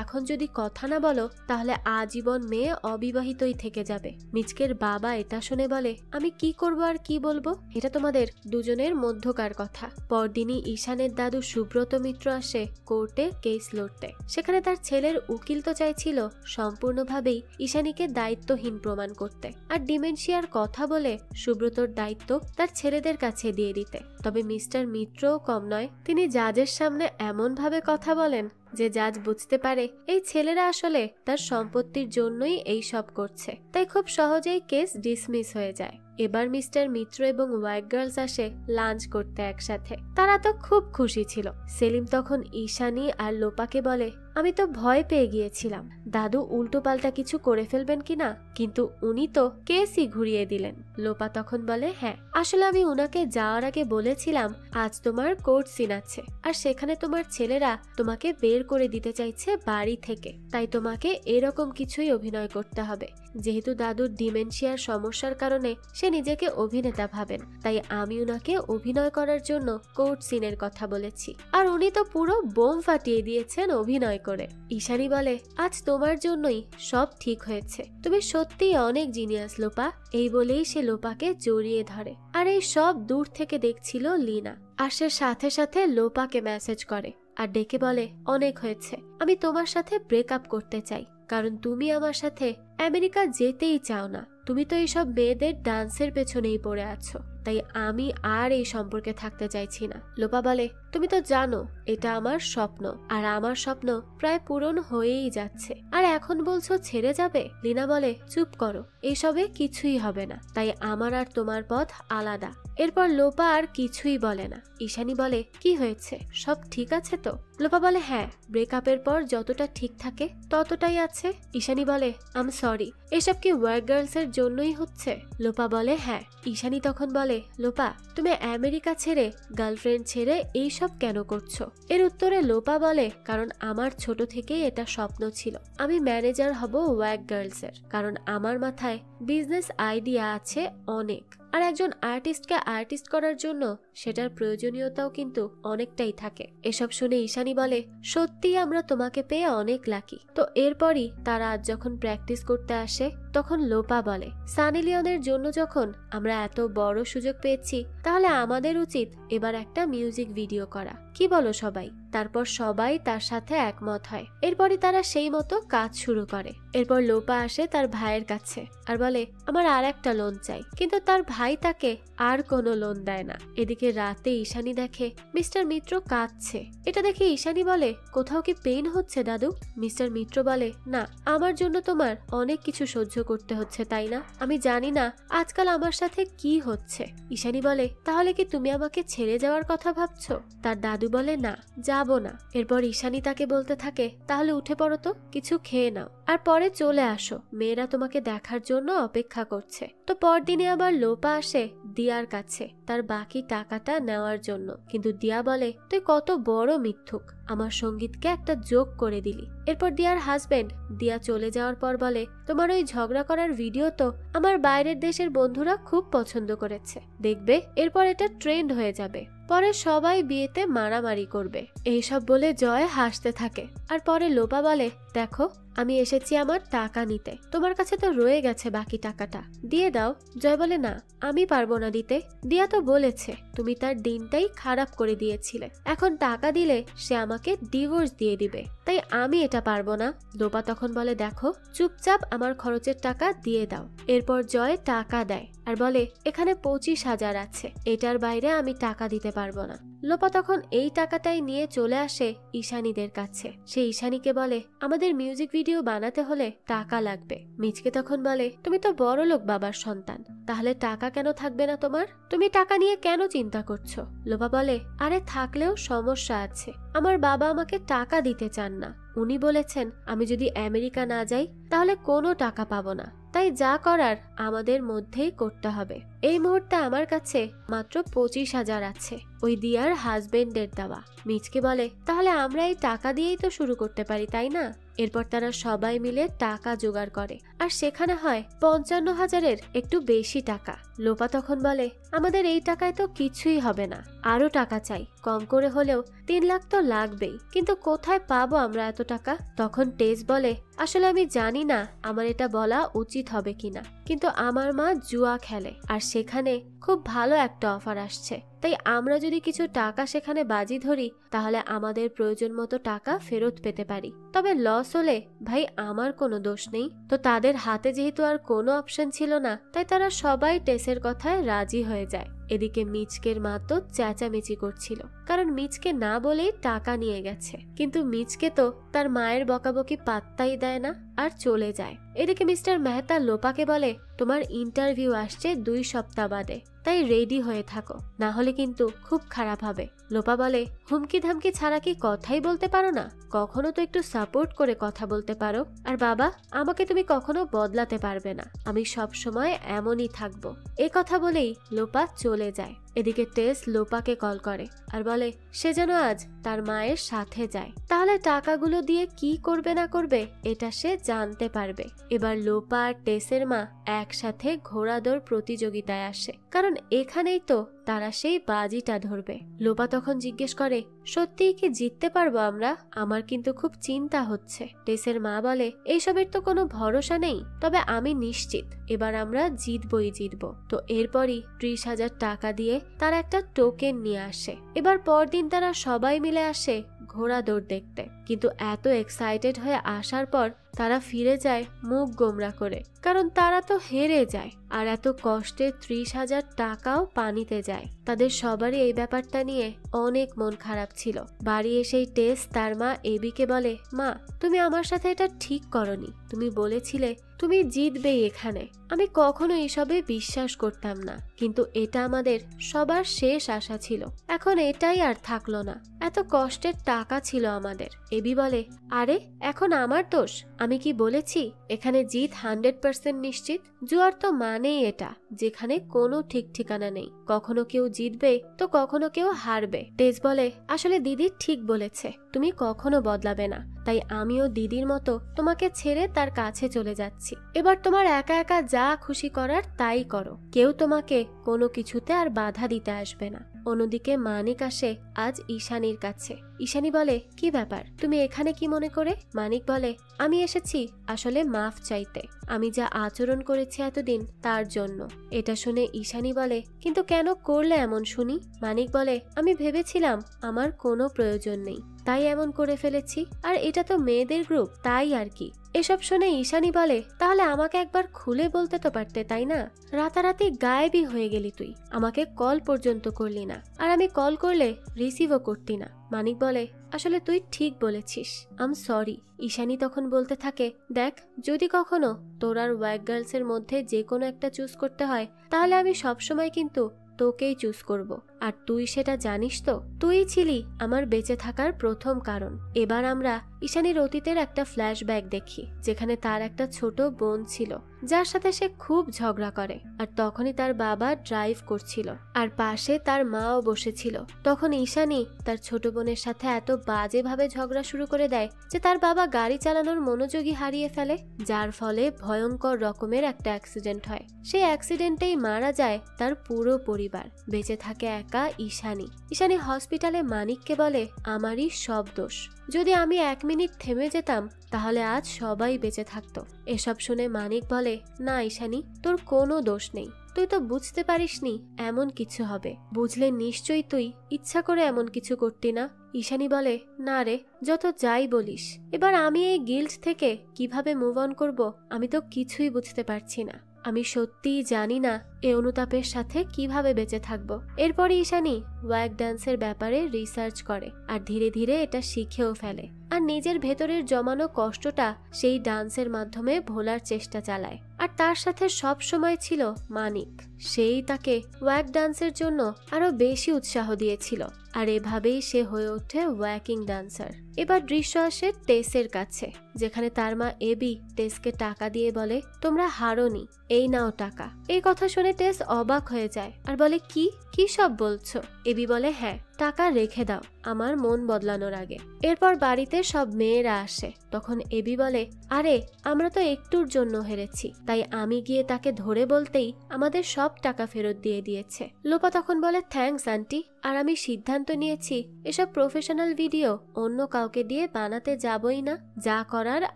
এখন যদি কথা না বলো তাহলে আজীবন মেয়ে অবিবাহিতই থেকে যাবে। মিচকের বাবা এটা শুনে বলে, আমি কি করব আর কি বলবো, এটা তোমাদের দুজনের মধ্যকার কথা। পরদিনই ঈশানের দাদু সুব্রত মিত্র আসে কোর্টে কেস লড়তে। সেখানে তার ছেলের উকিল তো চাইছিল সম্পূর্ণভাবেই ঈশানীকে দায়িত্বহীন প্রমাণ করতে, আর ডিমেনশিয়ার কথা বলে সুব্রতর দায়িত্ব তার ছেলেদের কাছে দিয়ে দিতে। তবে মিস্টার মিত্রও কম নয়, তিনি জাজের সামনে এমন ভাবে কথা বলেন যে জাজ বুঝতে পারে এই ছেলেরা আসলে তার সম্পত্তির জন্যই এই সব করছে, তাই খুব সহজেই কেস ডিসমিস হয়ে যায়। এবার মিস্টার মিত্র এবং হোয়াইট গার্লস আসে লাঞ্চ করতে একসাথে। তারা তো খুব খুশি ছিল। সেলিম তখন ঈশানী আর লোপাকে বলে, আমি তো ভয় পেয়ে গিয়েছিলাম দাদু উল্টো পাল্টা কিছু করে ফেলবেন কিনা, কিন্তু উনি তো কেসই ঘুরিয়ে দিলেন। লোপা তখন বলে, হ্যাঁ, আসলে আমি উনাকে যাওয়ার আগে বলেছিলাম আজ তোমার কোর্ট সিন আছে, আর সেখানে তোমার ছেলেরা তোমাকে বের করে দিতে চাইছে বাড়ি থেকে, তাই তোমাকে এরকম কিছুই অভিনয় করতে হবে। যেহেতু দাদুর ডিমেনশিয়ার সমস্যার কারণে সে নিজেকে অভিনেতা ভাবেন, তাই আমি উনাকে অভিনয় করার জন্য কোর্ট সিনের কথা বলেছি, আর উনি তো পুরো বোম ফাটিয়ে দিয়েছেন অভিনয় করে। ঈশানী বলে, আজ তোমার জন্যই সব ঠিক হয়েছে, তুমি সত্যিই অনেক জিনিয়াস লোপা। এই বলেই সে লোপাকে জড়িয়ে ধরে। আর এই সব দূর থেকে দেখছিল লিনা, আর সে সাথে সাথে লোপাকে মেসেজ করে আর ডেকে বলে, অনেক হয়েছে, আমি তোমার সাথে ব্রেকআপ করতে চাই, কারণ তুমি আমার সাথে আমেরিকা যেতেই চাও না, তুমি তো এইসব মেয়েদের ডান্সের পেছনেই পড়ে আছো, তাই আমি আর এই সম্পর্কে থাকতে চাইছি না। লোপা বলে, তুমি তো জানো এটা আমার স্বপ্ন, আর আমার স্বপ্ন প্রায় পূরণ হয়েই যাচ্ছে, আর এখন বলছো ছেড়ে যাবে। লিনা বলে, চুপ করো, এইসবে কিছুই হবে না, তাই আমার আর তোমার পথ আলাদা। এরপর লোপা আর কিছুই বলে না। ঈশানী বলে, কি হয়েছে, সব ঠিক আছে তো? লোপা বলে, হ্যাঁ, ব্রেকআপের পর যতটা ঠিক থাকে ততটাই আছে। ঈশানী বলে, আম সরি, এসব কি ওয়ার্ক গার্লস এর জন্যই হচ্ছে? লোপা বলে, হ্যাঁ। ঈশানী তখন বলে, বলে, লোপা তুমি আমেরিকা ছেড়ে গার্লফ্রেন্ড ছেড়ে এইসব কেন করছো? এর উত্তরে লোপা বলে, কারণ আমার ছোট থেকেই এটা স্বপ্ন ছিল, আমি ম্যানেজার হব ওয়াগ গার্লসের, কারণ আমার মাথায় বিজনেস আইডিয়া আছে অনেক, আর একজন আর্টিস্টকে আর্টিস্ট করার জন্য সেটার প্রয়োজনীয়তাও কিন্তু অনেকটাই থাকে। এসব শুনে ঈশানী বলে, সত্যি আমরা তোমাকে পেয়ে অনেক লাকি। তো এরপরই তারা আজ যখন প্র্যাকটিস করতে আসে তখন লোপা বলে, সানি লিওনের জন্য যখন আমরা এত বড় সুযোগ পেয়েছি তাহলে আমাদের উচিত এবার একটা মিউজিক ভিডিও করা, কি বলো সবাই? তারপর সবাই তার সাথে একমত হয়। এরপরই তারা সেই মতো কাজ শুরু করে। এরপর লোপা আসে তার ভাইয়ের কাছে আর বলে, আমার আর একটা লোন চাই, কিন্তু তার ভাই তাকে আর কোনো লোন দেয় না। এদিকে রাতে ঈশানী দেখে মিস্টার মিত্র কাঁদছে। এটা দেখে ঈশানী বলে, কোথাও কি পেইন হচ্ছে দাদু? মিস্টার মিত্র বলে, না, আমার জন্য তোমার অনেক কিছু সহ্য করতে হচ্ছে তাই না? আমি জানি না আজকাল আমার সাথে কি হচ্ছে। ঈশানী বলে, তাহলে কি তুমি আমাকে ছেড়ে যাওয়ার কথা ভাবছো? তার দাদু বলে, না, যাবো না। এরপর ঈশানী তাকে বলতে থাকে, তাহলে উঠে পড়ো তো, কিছু খেয়ে নাও, আর পরে চলে আসো, মেয়েরা তোমাকে দেখার জন্য অপেক্ষা করছে। তো পরদিনে আবার লোপা আসে দিয়ার কাছে তার বাকি টাকাটা নেওয়ার জন্য, কিন্তু দিয়া বলে, তুই কত বড় মিথ্যুক, আমার সঙ্গীতকে একটা জোক করে দিলি। এরপর দিয়ার হাজবেন্ড দিয়া চলে যাওয়ার পর বলে, তোমার ওই ঝগড়া করার ভিডিও তো আমার বাইরের দেশের বন্ধুরা খুব পছন্দ করেছে, দেখবে এরপর এটা ট্রেন্ড হয়ে যাবে, পরে সবাই বিয়েতে মারামারি করবে। এইসব বলে জয় হাসতে থাকে। আর পরে লোপা বলে, দেখো আমি এসেছি আমার টাকা নিতে, তোমার কাছে তো রয়ে গেছে বাকি টাকাটা, দিয়ে দাও। জয় বলে, না, আমি পারবো না দিতে, দিয়া তো বলেছে তুমি তার দিনটাই খারাপ করে দিয়েছিলে, এখন টাকা দিলে সে আমাকে ডিভোর্স দিয়ে দিবে, তাই আমি এটা পারবো না। লোপা তখন বলে, দেখো চুপচাপ আমার খরচের টাকা দিয়ে দাও। এরপর জয় টাকা দেয় আর বলে, এখানে 25,000 আছে, এটার বাইরে আমি টাকা দিতে পারবো না। লোপা তখন এই টাকাটাই নিয়ে চলে আসে ঈশানীদের কাছে। সে ঈশানীকে বলে, আমাদের মিউজিক ভিডিও বানাতে হলে টাকা লাগবে। মিচকে তখন বলে, তুমি তো বড়লোক বাবার সন্তান, তাহলে টাকা কেন থাকবে না তোমার? তুমি টাকা নিয়ে কেন চিন্তা করছো? লোপা বলে, আরে থাকলেও সমস্যা আছে, আমার বাবা আমাকে টাকা দিতে চান না, উনি বলেছেন আমি যদি আমেরিকা না যাই তাহলে কোনো টাকা পাবো না, তাই যা করার আমাদের মধ্যেই করতে হবে। এই মুহূর্তে আমার কাছে মাত্র 25,000 আছে, ওই দিয়ার হাজবেন্ডের দেওয়া। মিচকে বলে, তাহলে আমরা এই টাকা দিয়েই তো শুরু করতে পারি তাই না? এরপর তারা সবাই মিলে টাকা জোগাড় করে, আর সেখানে হয় 55,000-এর একটু বেশি টাকা। লোপা তখন বলে, আমাদের এই টাকায় তো কিছুই হবে না, আরো টাকা চাই, কম করে হলেও 3 লাখ তো লাগবেই, কিন্তু কোথায় পাবো আমরা এত টাকা? তখন টেস বলে, আসলে আমি জানি না আমার এটা বলা উচিত হবে কিনা, কিন্তু আমার মা জুয়া খেলে আর সেখানে খুব ভালো একটা অফার আসছে, তাই আমরা যদি কিছু টাকা সেখানে বাজি ধরি তাহলে আমাদের প্রয়োজন মতো টাকা ফেরত পেতে পারি, তবে লস হলে ভাই আমার কোনো দোষ নেই। তো তাদের হাতে যেহেতু আর কোনো অপশন ছিল না, তাই তারা সবাই টেসের কথায় রাজি হয়ে যায়। এদিকে মিচকের মা তো চেঁচামেচি করছিল, কারণ মিচকে না বলেই টাকা নিয়ে গেছে, কিন্তু মিচকে তো তার মায়ের বকাবকি পাত্তাই দেয় না আর চলে যায়। এদিকে মিস্টার মেহতা লোপাকে বলে, তোমার ইন্টারভিউ আসছে 2 সপ্তাহ বাদে, তাই রেডি হয়ে থাকো, না হলে কিন্তু খুব খারাপ হবে। লোপা বলে, হুমকি ধামকি ছাড়া কি কথাই বলতে পারো না? কখনো তো একটু সাপোর্ট করে কথা বলতে পারো। আর বাবা, আমাকে তুমি কখনো বদলাতে পারবে না, আমি সব সময় এমনই থাকবো। এ কথা বলেই লোপা চলে যায়। এদিকে টেস লোপাকে কল করে আর বলে সে যেন আজ তার মায়ের সাথে যায়, তাহলে টাকাগুলো দিয়ে কি করবে না করবে এটা সে জানতে পারবে। এবার লোপা আর টেসের মা একসাথে ঘোড়া দৌড় প্রতিযোগিতায় আসে, কারণ এখানেই তো তারা সেই বাজিটা ধরবে। লোপা তখন জিজ্ঞেস করে, সত্যিই কি জিততে পারবো আমরা? আমার কিন্তু খুব চিন্তা হচ্ছে। টেসের মা বলে, এইসবের তো কোনো ভরসা নেই, তবে আমি নিশ্চিত এবার আমরা জিতবই জিতবো। তো এরপরই 30,000 টাকা দিয়ে তারা একটা টোকেন নিয়ে আসে। এবার পরদিন তারা সবাই মিলে আসে ঘোড়া দৌড় দেখতে, কিন্তু এত এক্সাইটেড হয়ে আসার পর তারা ফিরে যায় মুখ গোমরা করে, কারণ তারা তো হেরে যায় আর এত কষ্টে 30,000 টাকাও পানিতে যায়। তাদের সবারই এই ব্যাপারটা নিয়ে অনেক মন খারাপ ছিল। বাড়ি এসেই টেস তার মা এবিকে বলে, মা তুমি আমার সাথে এটা ঠিক করনি, তুমি বলেছিলে তুমি জিতবেই এখানে। আমি কখনো এসবে বিশ্বাস করতাম না, কিন্তু এটা আমাদের সবার শেষ আশা ছিল, এখন এটাই আর থাকলো না। এত কষ্টের টাকা ছিল আমাদের। এবি বলে, আরে এখন আমার দোষ? আমি কি বলেছি এখানে জিত 100% নিশ্চিত? জুয়ার তো মানেই এটা, যেখানে কোনো ঠিক ঠিকানা নেই, কখনো কেউ জিতবে তো কখনো কেউ হারবে। টেস বলে, আসলে দিদি ঠিক বলেছে, তুমি কখনো বদলাবে না, তাই আমিও দিদির মতো তোমাকে ছেড়ে তার কাছে চলে যাচ্ছি। এবার তোমার একা একা যা খুশি করার তাই করো, কেউ তোমাকে কোনো কিছুতে আর বাধা দিতে আসবে না। অন্যদিকে মানিক আসে আজ ঈশানীর কাছে। ঈশানী বলে, কি ব্যাপার, তুমি এখানে কি মনে করে? মানিক বলে, আমি এসেছি আসলে মাফ চাইতে, আমি যা আচরণ করেছি এতদিন তার জন্য। এটা শুনে ঈশানী বলে, কিন্তু কেন করলে এমন শুনি? মানিক বলে, আমি ভেবেছিলাম আমার কোনো প্রয়োজন নেই, তাই এমন করে ফেলেছি, আর এটা তো মেয়েদের গ্রুপ, তাই আর কি। এসব শুনে ঈশানী বলে, তাহলে আমাকে একবার খুলে বলতে তো পারতে, তাই না? রাতারাতি গায়েবই হয়ে গেলি তুই, আমাকে কল পর্যন্ত করলি না, আর আমি কল করলে রিসিভও করতি না। মানিক বলে, আসলে তুই ঠিক বলেছিস, আম সরি। ঈশানী তখন বলতে থাকে, দেখ, যদি কখনো তোর আর ওয়াক গার্লসের মধ্যে যে কোনো একটা চুজ করতে হয়, তাহলে আমি সবসময় কিন্তু তোকেই চুজ করব, আর তুই সেটা জানিস তো, তুই ছিলি আমার বেঁচে থাকার প্রথম কারণ। এবার আমরা ঈশানীর অতীতের একটা ফ্ল্যাশব্যাক দেখি, যেখানে তার একটা ছোট বোন ছিল, যার সাথে সে খুব ঝগড়া করে, আর তখনই তার বাবা ড্রাইভ করছিল, আর পাশে তার মাও বসেছিল। তখন ঈশানী তার ছোট বোনের সাথে এত বাজেভাবে ঝগড়া শুরু করে দেয় যে তার বাবা গাড়ি চালানোর মনোযোগই হারিয়ে ফেলে, যার ফলে ভয়ঙ্কর রকমের একটা অ্যাক্সিডেন্ট হয়। সেই অ্যাক্সিডেন্টেই মারা যায় তার পুরো পরিবার, বেঁচে থাকে একা ঈশানী। ঈশানী হসপিটালে মানিককে বলে, আমারই সব দোষ, যদি আমি 1 মিনিট থেমে যেতাম তাহলে আজ সবাই বেঁচে থাকতো। এসব শুনে মানিক বলে, না ঈশানী, তোর কোনো দোষ নেই, তুই তো বুঝতে পারিসনি এমন কিছু হবে, বুঝলে নিশ্চয়ই তুই ইচ্ছা করে এমন কিছু করতি না। ঈশানী বলে, না রে, যত যাই বলিস, এবার আমি এই গিল্ট থেকে কিভাবে মুভ অন করব আমি তো কিছুই বুঝতে পারছি না, আমি সত্যিই জানি না এই অনুতাপের সাথে কিভাবে বেঁচে থাকবো। এরপরে ঈশানী ওয়াক ডান্সের ব্যাপারে রিসার্চ করে, আর ধীরে ধীরে এটা শিখেও ফেলে, আর নিজের ভেতরের জমানো কষ্টটা সেই ডান্সের মাধ্যমে ভোলার চেষ্টা চালায়। আর তার সাথে সব সময় ছিল মানিক, সেই তাকে ওয়াক ডান্সের জন্য আরো বেশি উৎসাহ দিয়েছিল, আর এভাবেই সে হয়ে ওঠে ওয়াকিং ডান্সার। এবার দৃশ্য আসে টেসের কাছে, যেখানে তার মা এবি টেসকে টাকা দিয়ে বলে, তোমরা হারোনি, এই নাও টাকা। এই কথা শুনে টেস অবাক হয়ে যায় আর বলে, কি কি সব বলছো? এবি বলে, হ্যাঁ, টাকা রেখে দাও আমার মন বদলানোর আগে। এরপর বাড়িতে সব মেয়েরা আসে, তখন এবি বলে, আরে আমরা তো একটুর জন্য হেরেছি, তাই আমি গিয়ে তাকে ধরে বলতেই আমাদের সব টাকা ফেরত দিয়ে দিয়েছে। লোপা তখন বলে, থ্যাঙ্কস আন্টি, আর আমি সিদ্ধান্ত নিয়েছি এসব প্রফেশনাল ভিডিও অন্য কাউকে দিয়ে বানাতে যাবই না, যা করার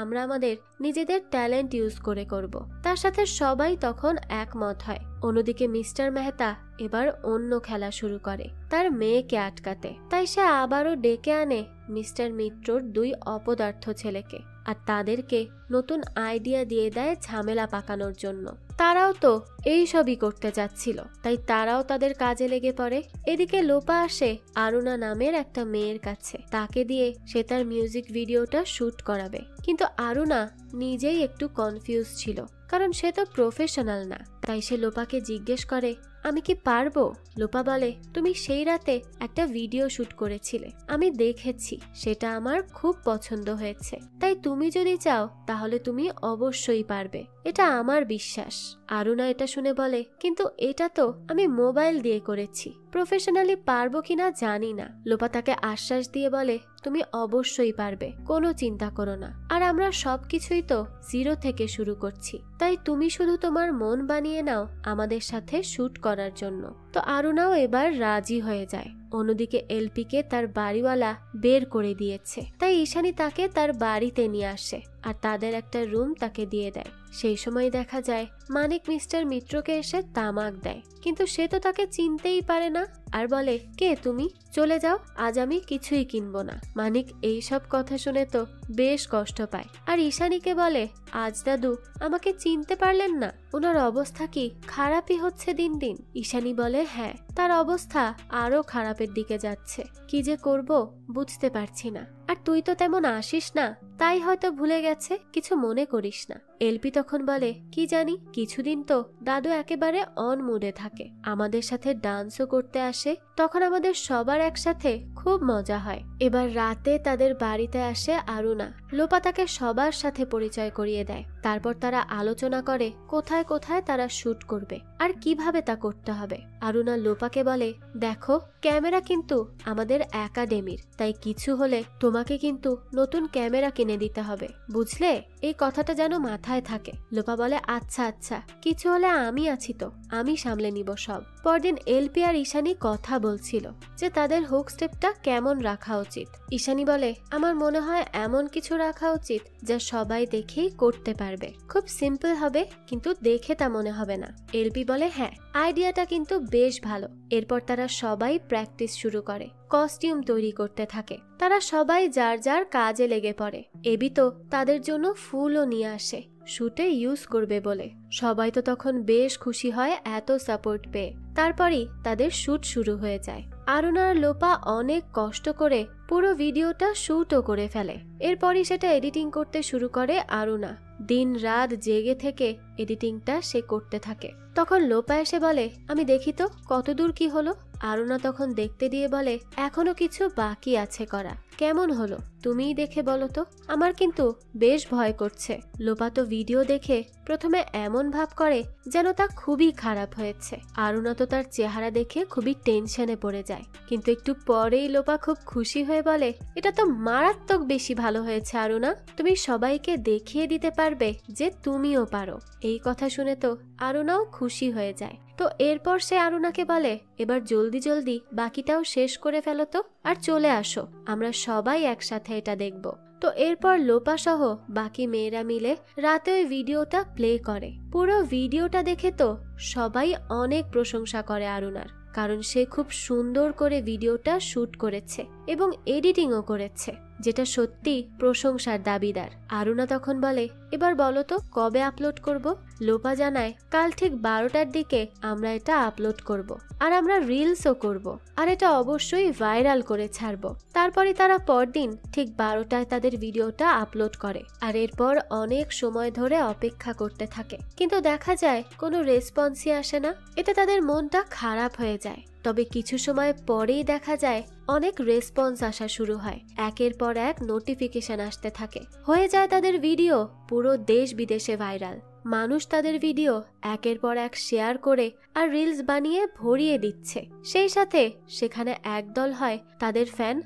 আমরা আমাদের নিজেদের ট্যালেন্ট ইউজ করে করব। তার সাথে সবাই তখন একমত হয়। অন্যদিকে মিস্টার মেহতা এবার অন্য খেলা শুরু করে তার মেয়েকে আটকাতে, তাই সে আবারও ডেকে আনে মিস্টার মিত্রর 2 অপদার্থ ছেলেকে, আর তাদেরকে নতুন আইডিয়া দিয়ে দেয় ঝামেলা পাকানোর জন্য। তারাও তো এই সবই করতে যাচ্ছিল, তাই তারাও তাদের কাজে লেগে পড়ে। এদিকে লোপা আসে আরুনা নামের একটা মেয়ের কাছে, তাকে দিয়ে সে তার মিউজিক ভিডিওটা শুট করাবে, কিন্তু আরুনা নিজেই একটু কনফিউজ ছিল, কারণ সে তো প্রফেশনাল না। তাই সে লোপাকে জিজ্ঞেস করে, আমি কি পারবো? লোপা বলে, তুমি সেই রাতে একটা ভিডিও শুট করেছিলে, আমি দেখেছি, সেটা আমার খুব পছন্দ হয়েছে, তাই তুমি যদি চাও তাহলে তুমি অবশ্যই পারবে, এটা আমার বিশ্বাস। আরুনা এটা শুনে বলে, কিন্তু এটা তো আমি মোবাইল দিয়ে করেছি, প্রফেশনালি পারবো কিনা জানি না। লোপা তাকে আশ্বাস দিয়ে বলে, তুমি অবশ্যই পারবে, কোনো চিন্তা করো না, আর আমরা সবকিছুই তো 0 থেকে শুরু করছি, তাই তুমি শুধু তোমার মন বানিয়ে নাও আমাদের সাথে শুট করার জন্য। তো আরুনাও এবার রাজি হয়ে যায়। অন্যদিকে এলপিকে তার বাড়িওয়ালা বের করে দিয়েছে, তাই ঈশানী তাকে তার বাড়িতে নিয়ে আসে, আর তাদের একটা রুম তাকে দিয়ে দেয়। সেই সময় দেখা যায় মানিক মিস্টার মিত্রকে এসে তামাক দেয়, কিন্তু সে তো তাকে চিনতেই পারে না, আর বলে, কে তুমি? চলে যাও, আজ আমি কিছুই কিনবো না। মানিক এই সব কথা শুনে তো বেশ কষ্ট পায়, আর ঈশানীকে বলে, আজ দাদু আমাকে চিনতে পারলেন না? ওনার অবস্থা কি খারাপই হচ্ছে দিন দিন? ঈশানী বলে, হ্যাঁ, তার অবস্থা আরো খারাপের দিকে যাচ্ছে, কি যে করব বুঝতে পারছি না, আর তুই তো তেমন আসিস না, তাই হয়তো ভুলে গেছে, কিছু মনে করিস না। এলপি তখন বলে, কি জানি, কিছুদিন তো দাদু একেবারে অন মুডে থাকে, আমাদের সাথে ডান্সও করতে আসে, তখন আমাদের সবার একসাথে খুব মজা হয়। এবার রাতে তাদের বাড়িতে আসে আরুনা। লোপা তাকে সবার সাথে পরিচয় করিয়ে দেয়। তারপর তারা আলোচনা করে কোথায় কোথায় তারা শুট করবে আর কিভাবে তা করতে হবে। আরুনা লোপাকে বলে, দেখো, ক্যামেরা কিন্তু আমাদের একাডেমির, তাই কিছু হলে তোমাকে কিন্তু নতুন ক্যামেরা কিনে দিতে হবে, বুঝলে? এই কথাটা যেন মাথায় থাকে। লোপা বলে, আচ্ছা আচ্ছা, কিছু হলে আমি আছি তো, আমি সামলে নিব সব। পরদিন এলপি আর ঈশানী কথা বলছিল যে তাদের হুক স্টেপটা কেমন রাখা উচিত। ঈশানী বলে, আমার মনে হয় এমন কিছু রাখা উচিত যা সবাই দেখেই করতে পারবে, খুব সিম্পল হবে কিন্তু দেখে তা মনে হবে না। এলপি বলে, হ্যাঁ, আইডিয়াটা কিন্তু বেশ ভালো। এরপর তারা সবাই প্র্যাকটিস শুরু করে, কস্টিউম তৈরি করতে থাকে। তারা সবাই যার যার কাজে লেগে পড়ে। এবি তো তাদের জন্য ফুলও নিয়ে আসে শুটে ইউজ করবে বলে। সবাই তো তখন বেশ খুশি হয় এত সাপোর্ট পেয়ে। তারপরই তাদের শুট শুরু হয়ে যায়। আরুনা আর লোপা অনেক কষ্ট করে পুরো ভিডিওটা শুটও করে ফেলে। এরপরই সেটা এডিটিং করতে শুরু করে আরুনা। দিন রাত জেগে থেকে এডিটিংটা সে করতে থাকে। তখন লোপা এসে বলে, আমি দেখি তো কতদূর কি হলো। আরুনা তখন দেখতে দিয়ে বলে, এখনো কিছু বাকি আছে করা। কেমন হলো তুমিই দেখে বলো তো, আমার কিন্তু বেশ ভয় করছে। লোপা তো ভিডিও দেখে প্রথমে এমন ভাব করে যেন তা খুবই খারাপ হয়েছে। আরুনা তো তার চেহারা দেখে খুবই টেনশনে পড়ে যায়, কিন্তু একটু পরেই লোপা খুব খুশি হয়ে বলে, এটা তো মারাত্মক বেশি ভালো হয়েছে আরুনা, তুমি সবাইকে দেখিয়ে দিতে পারবে যে তুমিও পারো। এই কথা শুনে তো আরুনাও খুশি হয়ে যায়। তো এরপর সে আরুনাকে বলে, এবার জলদি জলদি বাকিটাও শেষ করে ফেলো তো, আর চলে আসো, আমরা সবাই একসাথে এটা দেখব। তো এরপর লোপা সহ বাকি মেয়েরা মিলে রাতে ওই ভিডিওটা প্লে করে। পুরো ভিডিওটা দেখে তো সবাই অনেক প্রশংসা করে আরুনার, কারণ সে খুব সুন্দর করে ভিডিওটা শুট করেছে এবং এডিটিংও করেছে, যেটা সত্যি প্রশংসার দাবিদার। আরুনা তখন বলে, এবার বলো তো কবে আপলোড করব? লোপা জানায়, কাল ঠিক 12টার দিকে আমরা এটা আপলোড করব, আর আমরা রিলসও করব, আর এটা অবশ্যই ভাইরাল করে ছাড়ব। তারপরে তারা পরদিন ঠিক 12টায় তাদের ভিডিওটা আপলোড করে। আর এরপর অনেক সময় ধরে অপেক্ষা করতে থাকে, কিন্তু দেখা যায় কোনো রেসপন্সই আসে না। এতে তাদের মনটা খারাপ হয়ে যায়। তবে কিছু সময় পরেই দেখা যায় অনেক রেসপন্স আসা শুরু হয়। একের পর এক নোটিফিকেশন আসতে থাকে। হয়ে যায় তাদের ভিডিও পুরো দেশ বিদেশে ভাইরাল। মানুষ তাদের ভিডিও একের পর এক শেয়ার করে আর রিলস বানিয়ে ভরিয়ে দিচ্ছে। সেই সাথে সেখানে একদল হয় তাদের ফ্যান,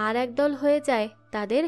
আর একদল হয়ে যায় তাদের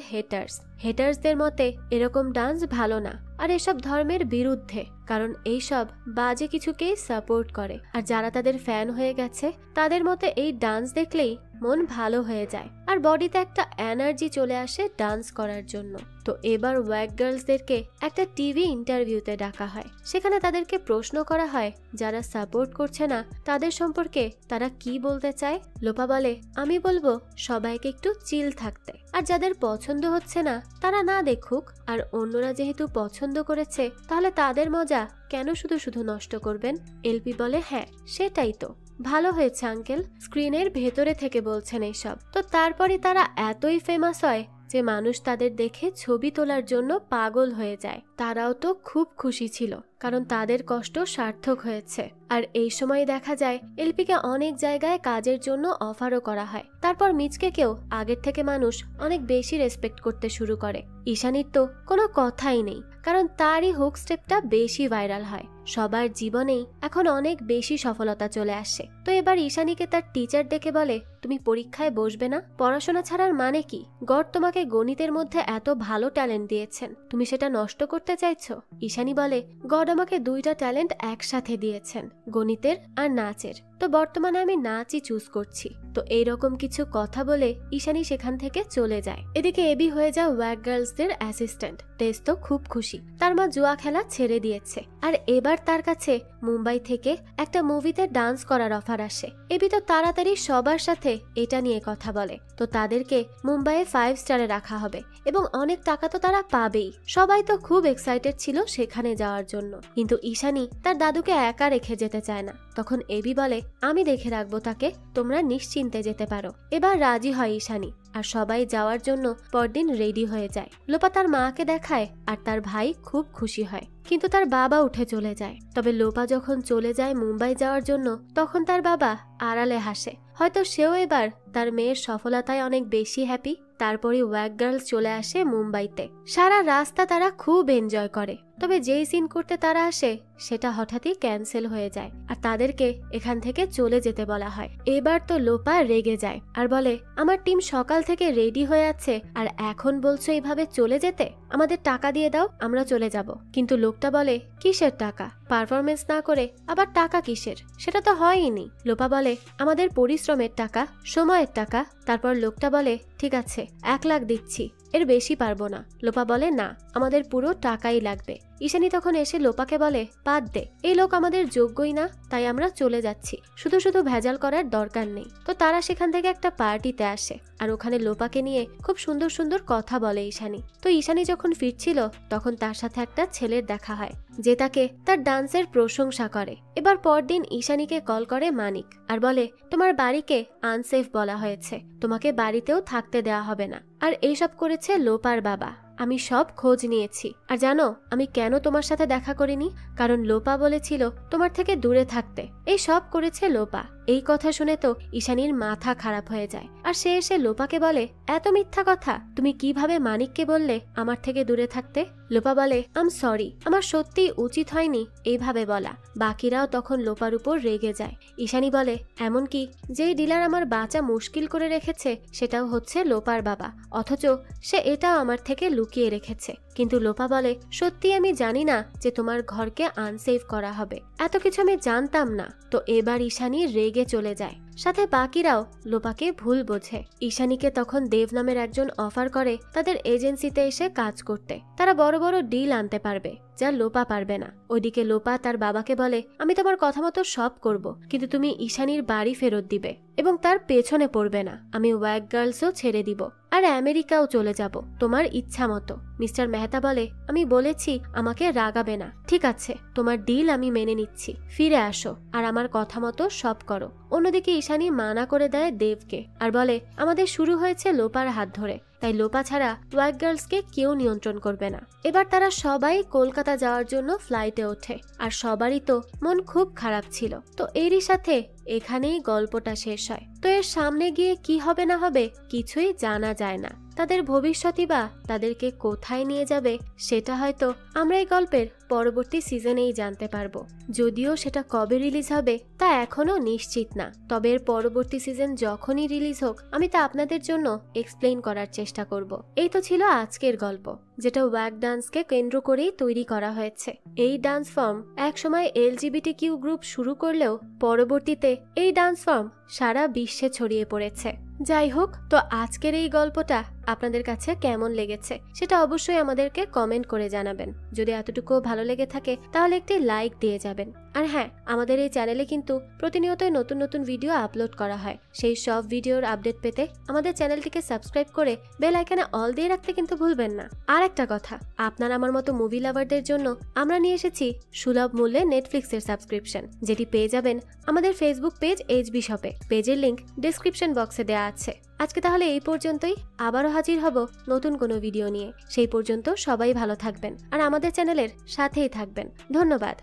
হেটার্সদের মতে এরকম ডান্স ভালো না আর এসব ধর্মের বিরুদ্ধে, কারণ এইসব বাজে কিছুকেই সাপোর্ট করে। আর যারা তাদের ফ্যান হয়ে গেছে তাদের মতে এই ডান্স দেখলেই মন ভালো হয়ে যায় আর বডিতে একটা এনার্জি চলে আসে ডান্স করার জন্য। তো এবার ওয়াক গার্লসদেরকে একটা টিভি ইন্টারভিউতে ডাকা হয়। সেখানে তাদেরকে প্রশ্ন করা হয় যারা সাপোর্ট করছে না তাদের সম্পর্কে তারা কি বলতে চায়। লোপা বলে, আমি বলবো সবাইকে একটু চিল থাকতে, আর যাদের পছন্দ হচ্ছে না তারা না দেখুক, আর অন্যরা যেহেতু পছন্দ করেছে তাহলে তাদের মজা কেন শুধু শুধু নষ্ট করবেন। এলপি বলে, হ্যাঁ সেটাই তো, ভালো হয়েছে আঙ্কেল, স্ক্রিনের ভেতরে থেকে বলছেন এইসব। তো তারপরে তারা এতই ফেমাস হয় যে মানুষ তাদের দেখে ছবি তোলার জন্য পাগল হয়ে যায়। তারাও তো খুব খুশি ছিল, কারণ তাদের কষ্ট সার্থক হয়েছে। আর এই সময় দেখা যায় এলপিকে অনেক জায়গায় কাজের জন্য অফারও করা হয়। তারপর মিচকেকেও আগের থেকে মানুষ অনেক বেশি রেসপেক্ট করতে শুরু করে। ঈশানীর তো কোনো কথাই নেই, কারণ তারই হুক স্টেপটা বেশি ভাইরাল হয়। সবার জীবনেই এখন অনেক বেশি সফলতা চলে আসে। তো এবার ঈশানীকে তার টিচার ডেকে বলে, তুমি পরীক্ষায় বসবে না? পড়াশোনা ছাড়ার মানে কি? গড তোমাকে গণিতের মধ্যে এত ভালো ট্যালেন্ট দিয়েছেন, তুমি সেটা নষ্ট করতে চাইছো? ঈশানী বলে, গড আমাকে দুইটা ট্যালেন্ট একসাথে দিয়েছেন, গণিতের আর নাচের, তো বর্তমানে আমি নাচই চুজ করছি। তো এইরকম কিছু কথা বলে ঈশানী সেখান থেকে চলে যায়। এদিকে এবি হয়ে যায় ওয়াক গার্লসদের অ্যাসিস্ট্যান্ট। টেস তো খুব খুশি, তার মা জুয়া খেলা ছেড়ে দিয়েছে, আর এবার তার কাছে মুম্বাই থেকে একটা মুভিতে ডান্স করার অফার আসে। এবি তো তাড়াতাড়ি সবার সাথে এটা নিয়ে কথা বলে। তো তাদেরকে মুম্বাইয়ে 5 স্টারে রাখা হবে এবং অনেক টাকা তো তারা পাবেই। সবাই তো খুব এক্সাইটেড ছিল সেখানে যাওয়ার জন্য, কিন্তু ঈশানী তার দাদুকে একা রেখে যেতে চায় না। তখন এবি বলে, আমি দেখে রাখবো তাকে, তোমরা নিশ্চিন্তে যেতে পারো। এবার রাজি হয় ঈশানী আর সবাই যাওয়ার জন্য পরদিন রেডি হয়ে যায়। লোপা তার মাকে দেখায় আর তার ভাই খুব খুশি হয়, কিন্তু তার বাবা উঠে চলে যায়। তবে লোপা যখন চলে যায় মুম্বাই যাওয়ার জন্য, তখন তার বাবা আড়ালে হাসে, হয়তো সেও এবার তার মেয়ের সফলতায় অনেক বেশি হ্যাপি। তারপরে ওয়াক গার্লস চলে আসে মুম্বাইতে। সারা রাস্তা তারা খুব এনজয় করে। তবে যেই সিন করতে তারা আসে সেটা হঠাৎই ক্যান্সেল হয়ে যায় আর তাদেরকে এখান থেকে চলে যেতে বলা হয়। এবার তো লোপা রেগে যায় আর বলে, আমার টিম সকাল থেকে রেডি হয়ে আছে আর এখন বলছো এইভাবে চলে যেতে? আমাদের টাকা দিয়ে দাও, আমরা চলে যাব। কিন্তু লোকটা বলে, কিসের টাকা? পারফরমেন্স না করে আবার টাকা কিসের? সেটা তো হয়নি। লোপা বলে, আমাদের পরিশ্রমের টাকা, সময়ের টাকা। তারপর লোকটা বলে, ঠিক আছে 1 লাখ দিচ্ছি, এর বেশি পারবো না। লোপা বলে, না, আমাদের পুরো টাকাই লাগবে। ঈশানী তখন এসে লোপাকে বলে, বাদ দে, এই লোক আমাদের যোগ্যই না, তাই আমরা চলে যাচ্ছি, শুধু শুধু ভেজাল করার দরকার নেই। তো তারা সেখান থেকে একটা পার্টিতে আসে আর ওখানে লোপাকে নিয়ে খুব সুন্দর সুন্দর কথা বলে ঈশানী। তো ঈশানী যখন ফিরছিল তখন তার সাথে একটা ছেলের দেখা হয় যে তাকে তার ডান্সের প্রশংসা করে। এবার পরদিন ঈশানীকে কল করে মানিক আর বলে, তোমার বাড়িকে আনসেফ বলা হয়েছে, তোমাকে বাড়িতেও থাকতে দেওয়া হবে না। আর এইসব করেছে লোপার বাবা। আমি সব খোঁজ নিয়েছি। আর জানো আমি কেন তোমার সাথে দেখা করিনি? কারণ লোপা বলেছিল তোমার থেকে দূরে থাকতে। এই সব করেছে লোপা। এই কথা শুনে তো ঈশানীর মাথা খারাপ হয়ে যায় আর সে এসে লোপাকে বলে, এত মিথ্যা কথা তুমি কিভাবে মানিককে বললে আমার থেকে দূরে থাকতে? লোপা বলে, আম সরি, আমার সত্যিই উচিত হয়নি এইভাবে বলা। বাকিরাও তখন লোপার উপর রেগে যায়। ঈশানী বলে, এমনকি যেই ডিলার আমার বাঁচা মুশকিল করে রেখেছে সেটাও হচ্ছে লোপার বাবা, অথচ সে এটাও আমার থেকে লুকিয়ে রেখেছে। কিন্তু লোপা বলে, সত্যি আমি জানি না যে তোমার ঘরকে আনসেফ করা হবে, এত কিছু আমি জানতাম না। তো এবার ঈশানী রেগে চলে যায়। সাথে বাকিরাও লোপাকে ভুল বোঝে। ঈশানীকে তখন দেব নামের একজন অফার করে তাদের এজেন্সিতে এসে কাজ করতে। তারা বড় বড় ডিল আনতে পারবে যা লোপা পারবে না। ওইদিকে লোপা তার বাবাকে বলে, আমি তোমার কথা মতো সব করব, কিন্তু তুমি ঈশানীর বাড়ি ফেরত দিবে এবং তার পেছনে পড়বে না। আমি ওয়াক গার্লসও ছেড়ে দিব আর আমেরিকাও চলে যাব, তোমার ইচ্ছা মতো। মিস্টার মেহতা বলে, আমি বলেছি আমাকে রাগাবে না। ঠিক আছে, তোমার ডিল আমি মেনে নিচ্ছি, ফিরে আসো আর আমার কথা মতো সব করো। অন্যদিকে ঈশানী মানা করে দেয় দেবকে আর বলে, আমাদের শুরু হয়েছে লোপার হাত ধরে, তাই লোপা ছাড়া ওয়াক গার্লসকে কেউ নিয়ন্ত্রণ করবে না। এবার তারা সবাই কলকাতা যাওয়ার জন্য ফ্লাইটে ওঠে আর সবারই তো মন খুব খারাপ ছিল। তো এরই সাথে এখানেই গল্পটা শেষ হয়। তো এর সামনে গিয়ে কি হবে না হবে কিছুই জানা যায় না। তাদের ভবিষ্যৎই বা তাদেরকে কোথায় নিয়ে যাবে সেটা হয়তো আমরা এই গল্পের পরবর্তী সিজনেই জানতে পারবো। যদিও সেটা কবে রিলিজ হবে তা এখনো নিশ্চিত না, তবে এর পরবর্তী সিজন যখনই রিলিজ হোক আমি তা আপনাদের জন্য এক্সপ্লেইন করার চেষ্টা করব। এই তো ছিল আজকের গল্প, যেটা ওয়াক ডান্সকে কেন্দ্র করেই তৈরি করা হয়েছে। এই ডান্স ফর্ম একসময় LGBTQ গ্রুপ শুরু করলেও পরবর্তীতে এই ডান্স ফর্ম সারা বিশ্বে ছড়িয়ে পড়েছে। যাই হোক, তো আজকের এই গল্পটা আপনাদের কাছে কেমন লেগেছে সেটা অবশ্যই আমাদেরকে কমেন্ট করে জানাবেন। যদি এতটুকু ভালো লেগে থাকে তাহলে একটি লাইক দিয়ে যাবেন। আর হ্যাঁ, আমাদের এই চ্যানেলে কিন্তু প্রতিনিয়তই নতুন নতুন ভিডিও আপলোড করা হয়। সেই সব ভিডিওর আপডেট পেতে আমাদের চ্যানেলটিকে সাবস্ক্রাইব করে বেল আইকনে অল দিয়ে রাখতে কিন্তু ভুলবেন না। আর একটা কথা, আপনার আমার মতো মুভি লাভারদের জন্য আমরা নিয়ে এসেছি সুলভ মূল্যে নেটফ্লিক্সের সাবস্ক্রিপশন, যেটি পেয়ে যাবেন আমাদের ফেসবুক পেজ HB শপে। পেজের লিংক ডেসক্রিপশন বক্সে দেওয়া আছে। আজকে তাহলে এই পর্যন্তই, আবারও হাজির হব নতুন কোনো ভিডিও নিয়ে। সেই পর্যন্ত সবাই ভালো থাকবেন আর আমাদের চ্যানেলের সাথেই থাকবেন। ধন্যবাদ।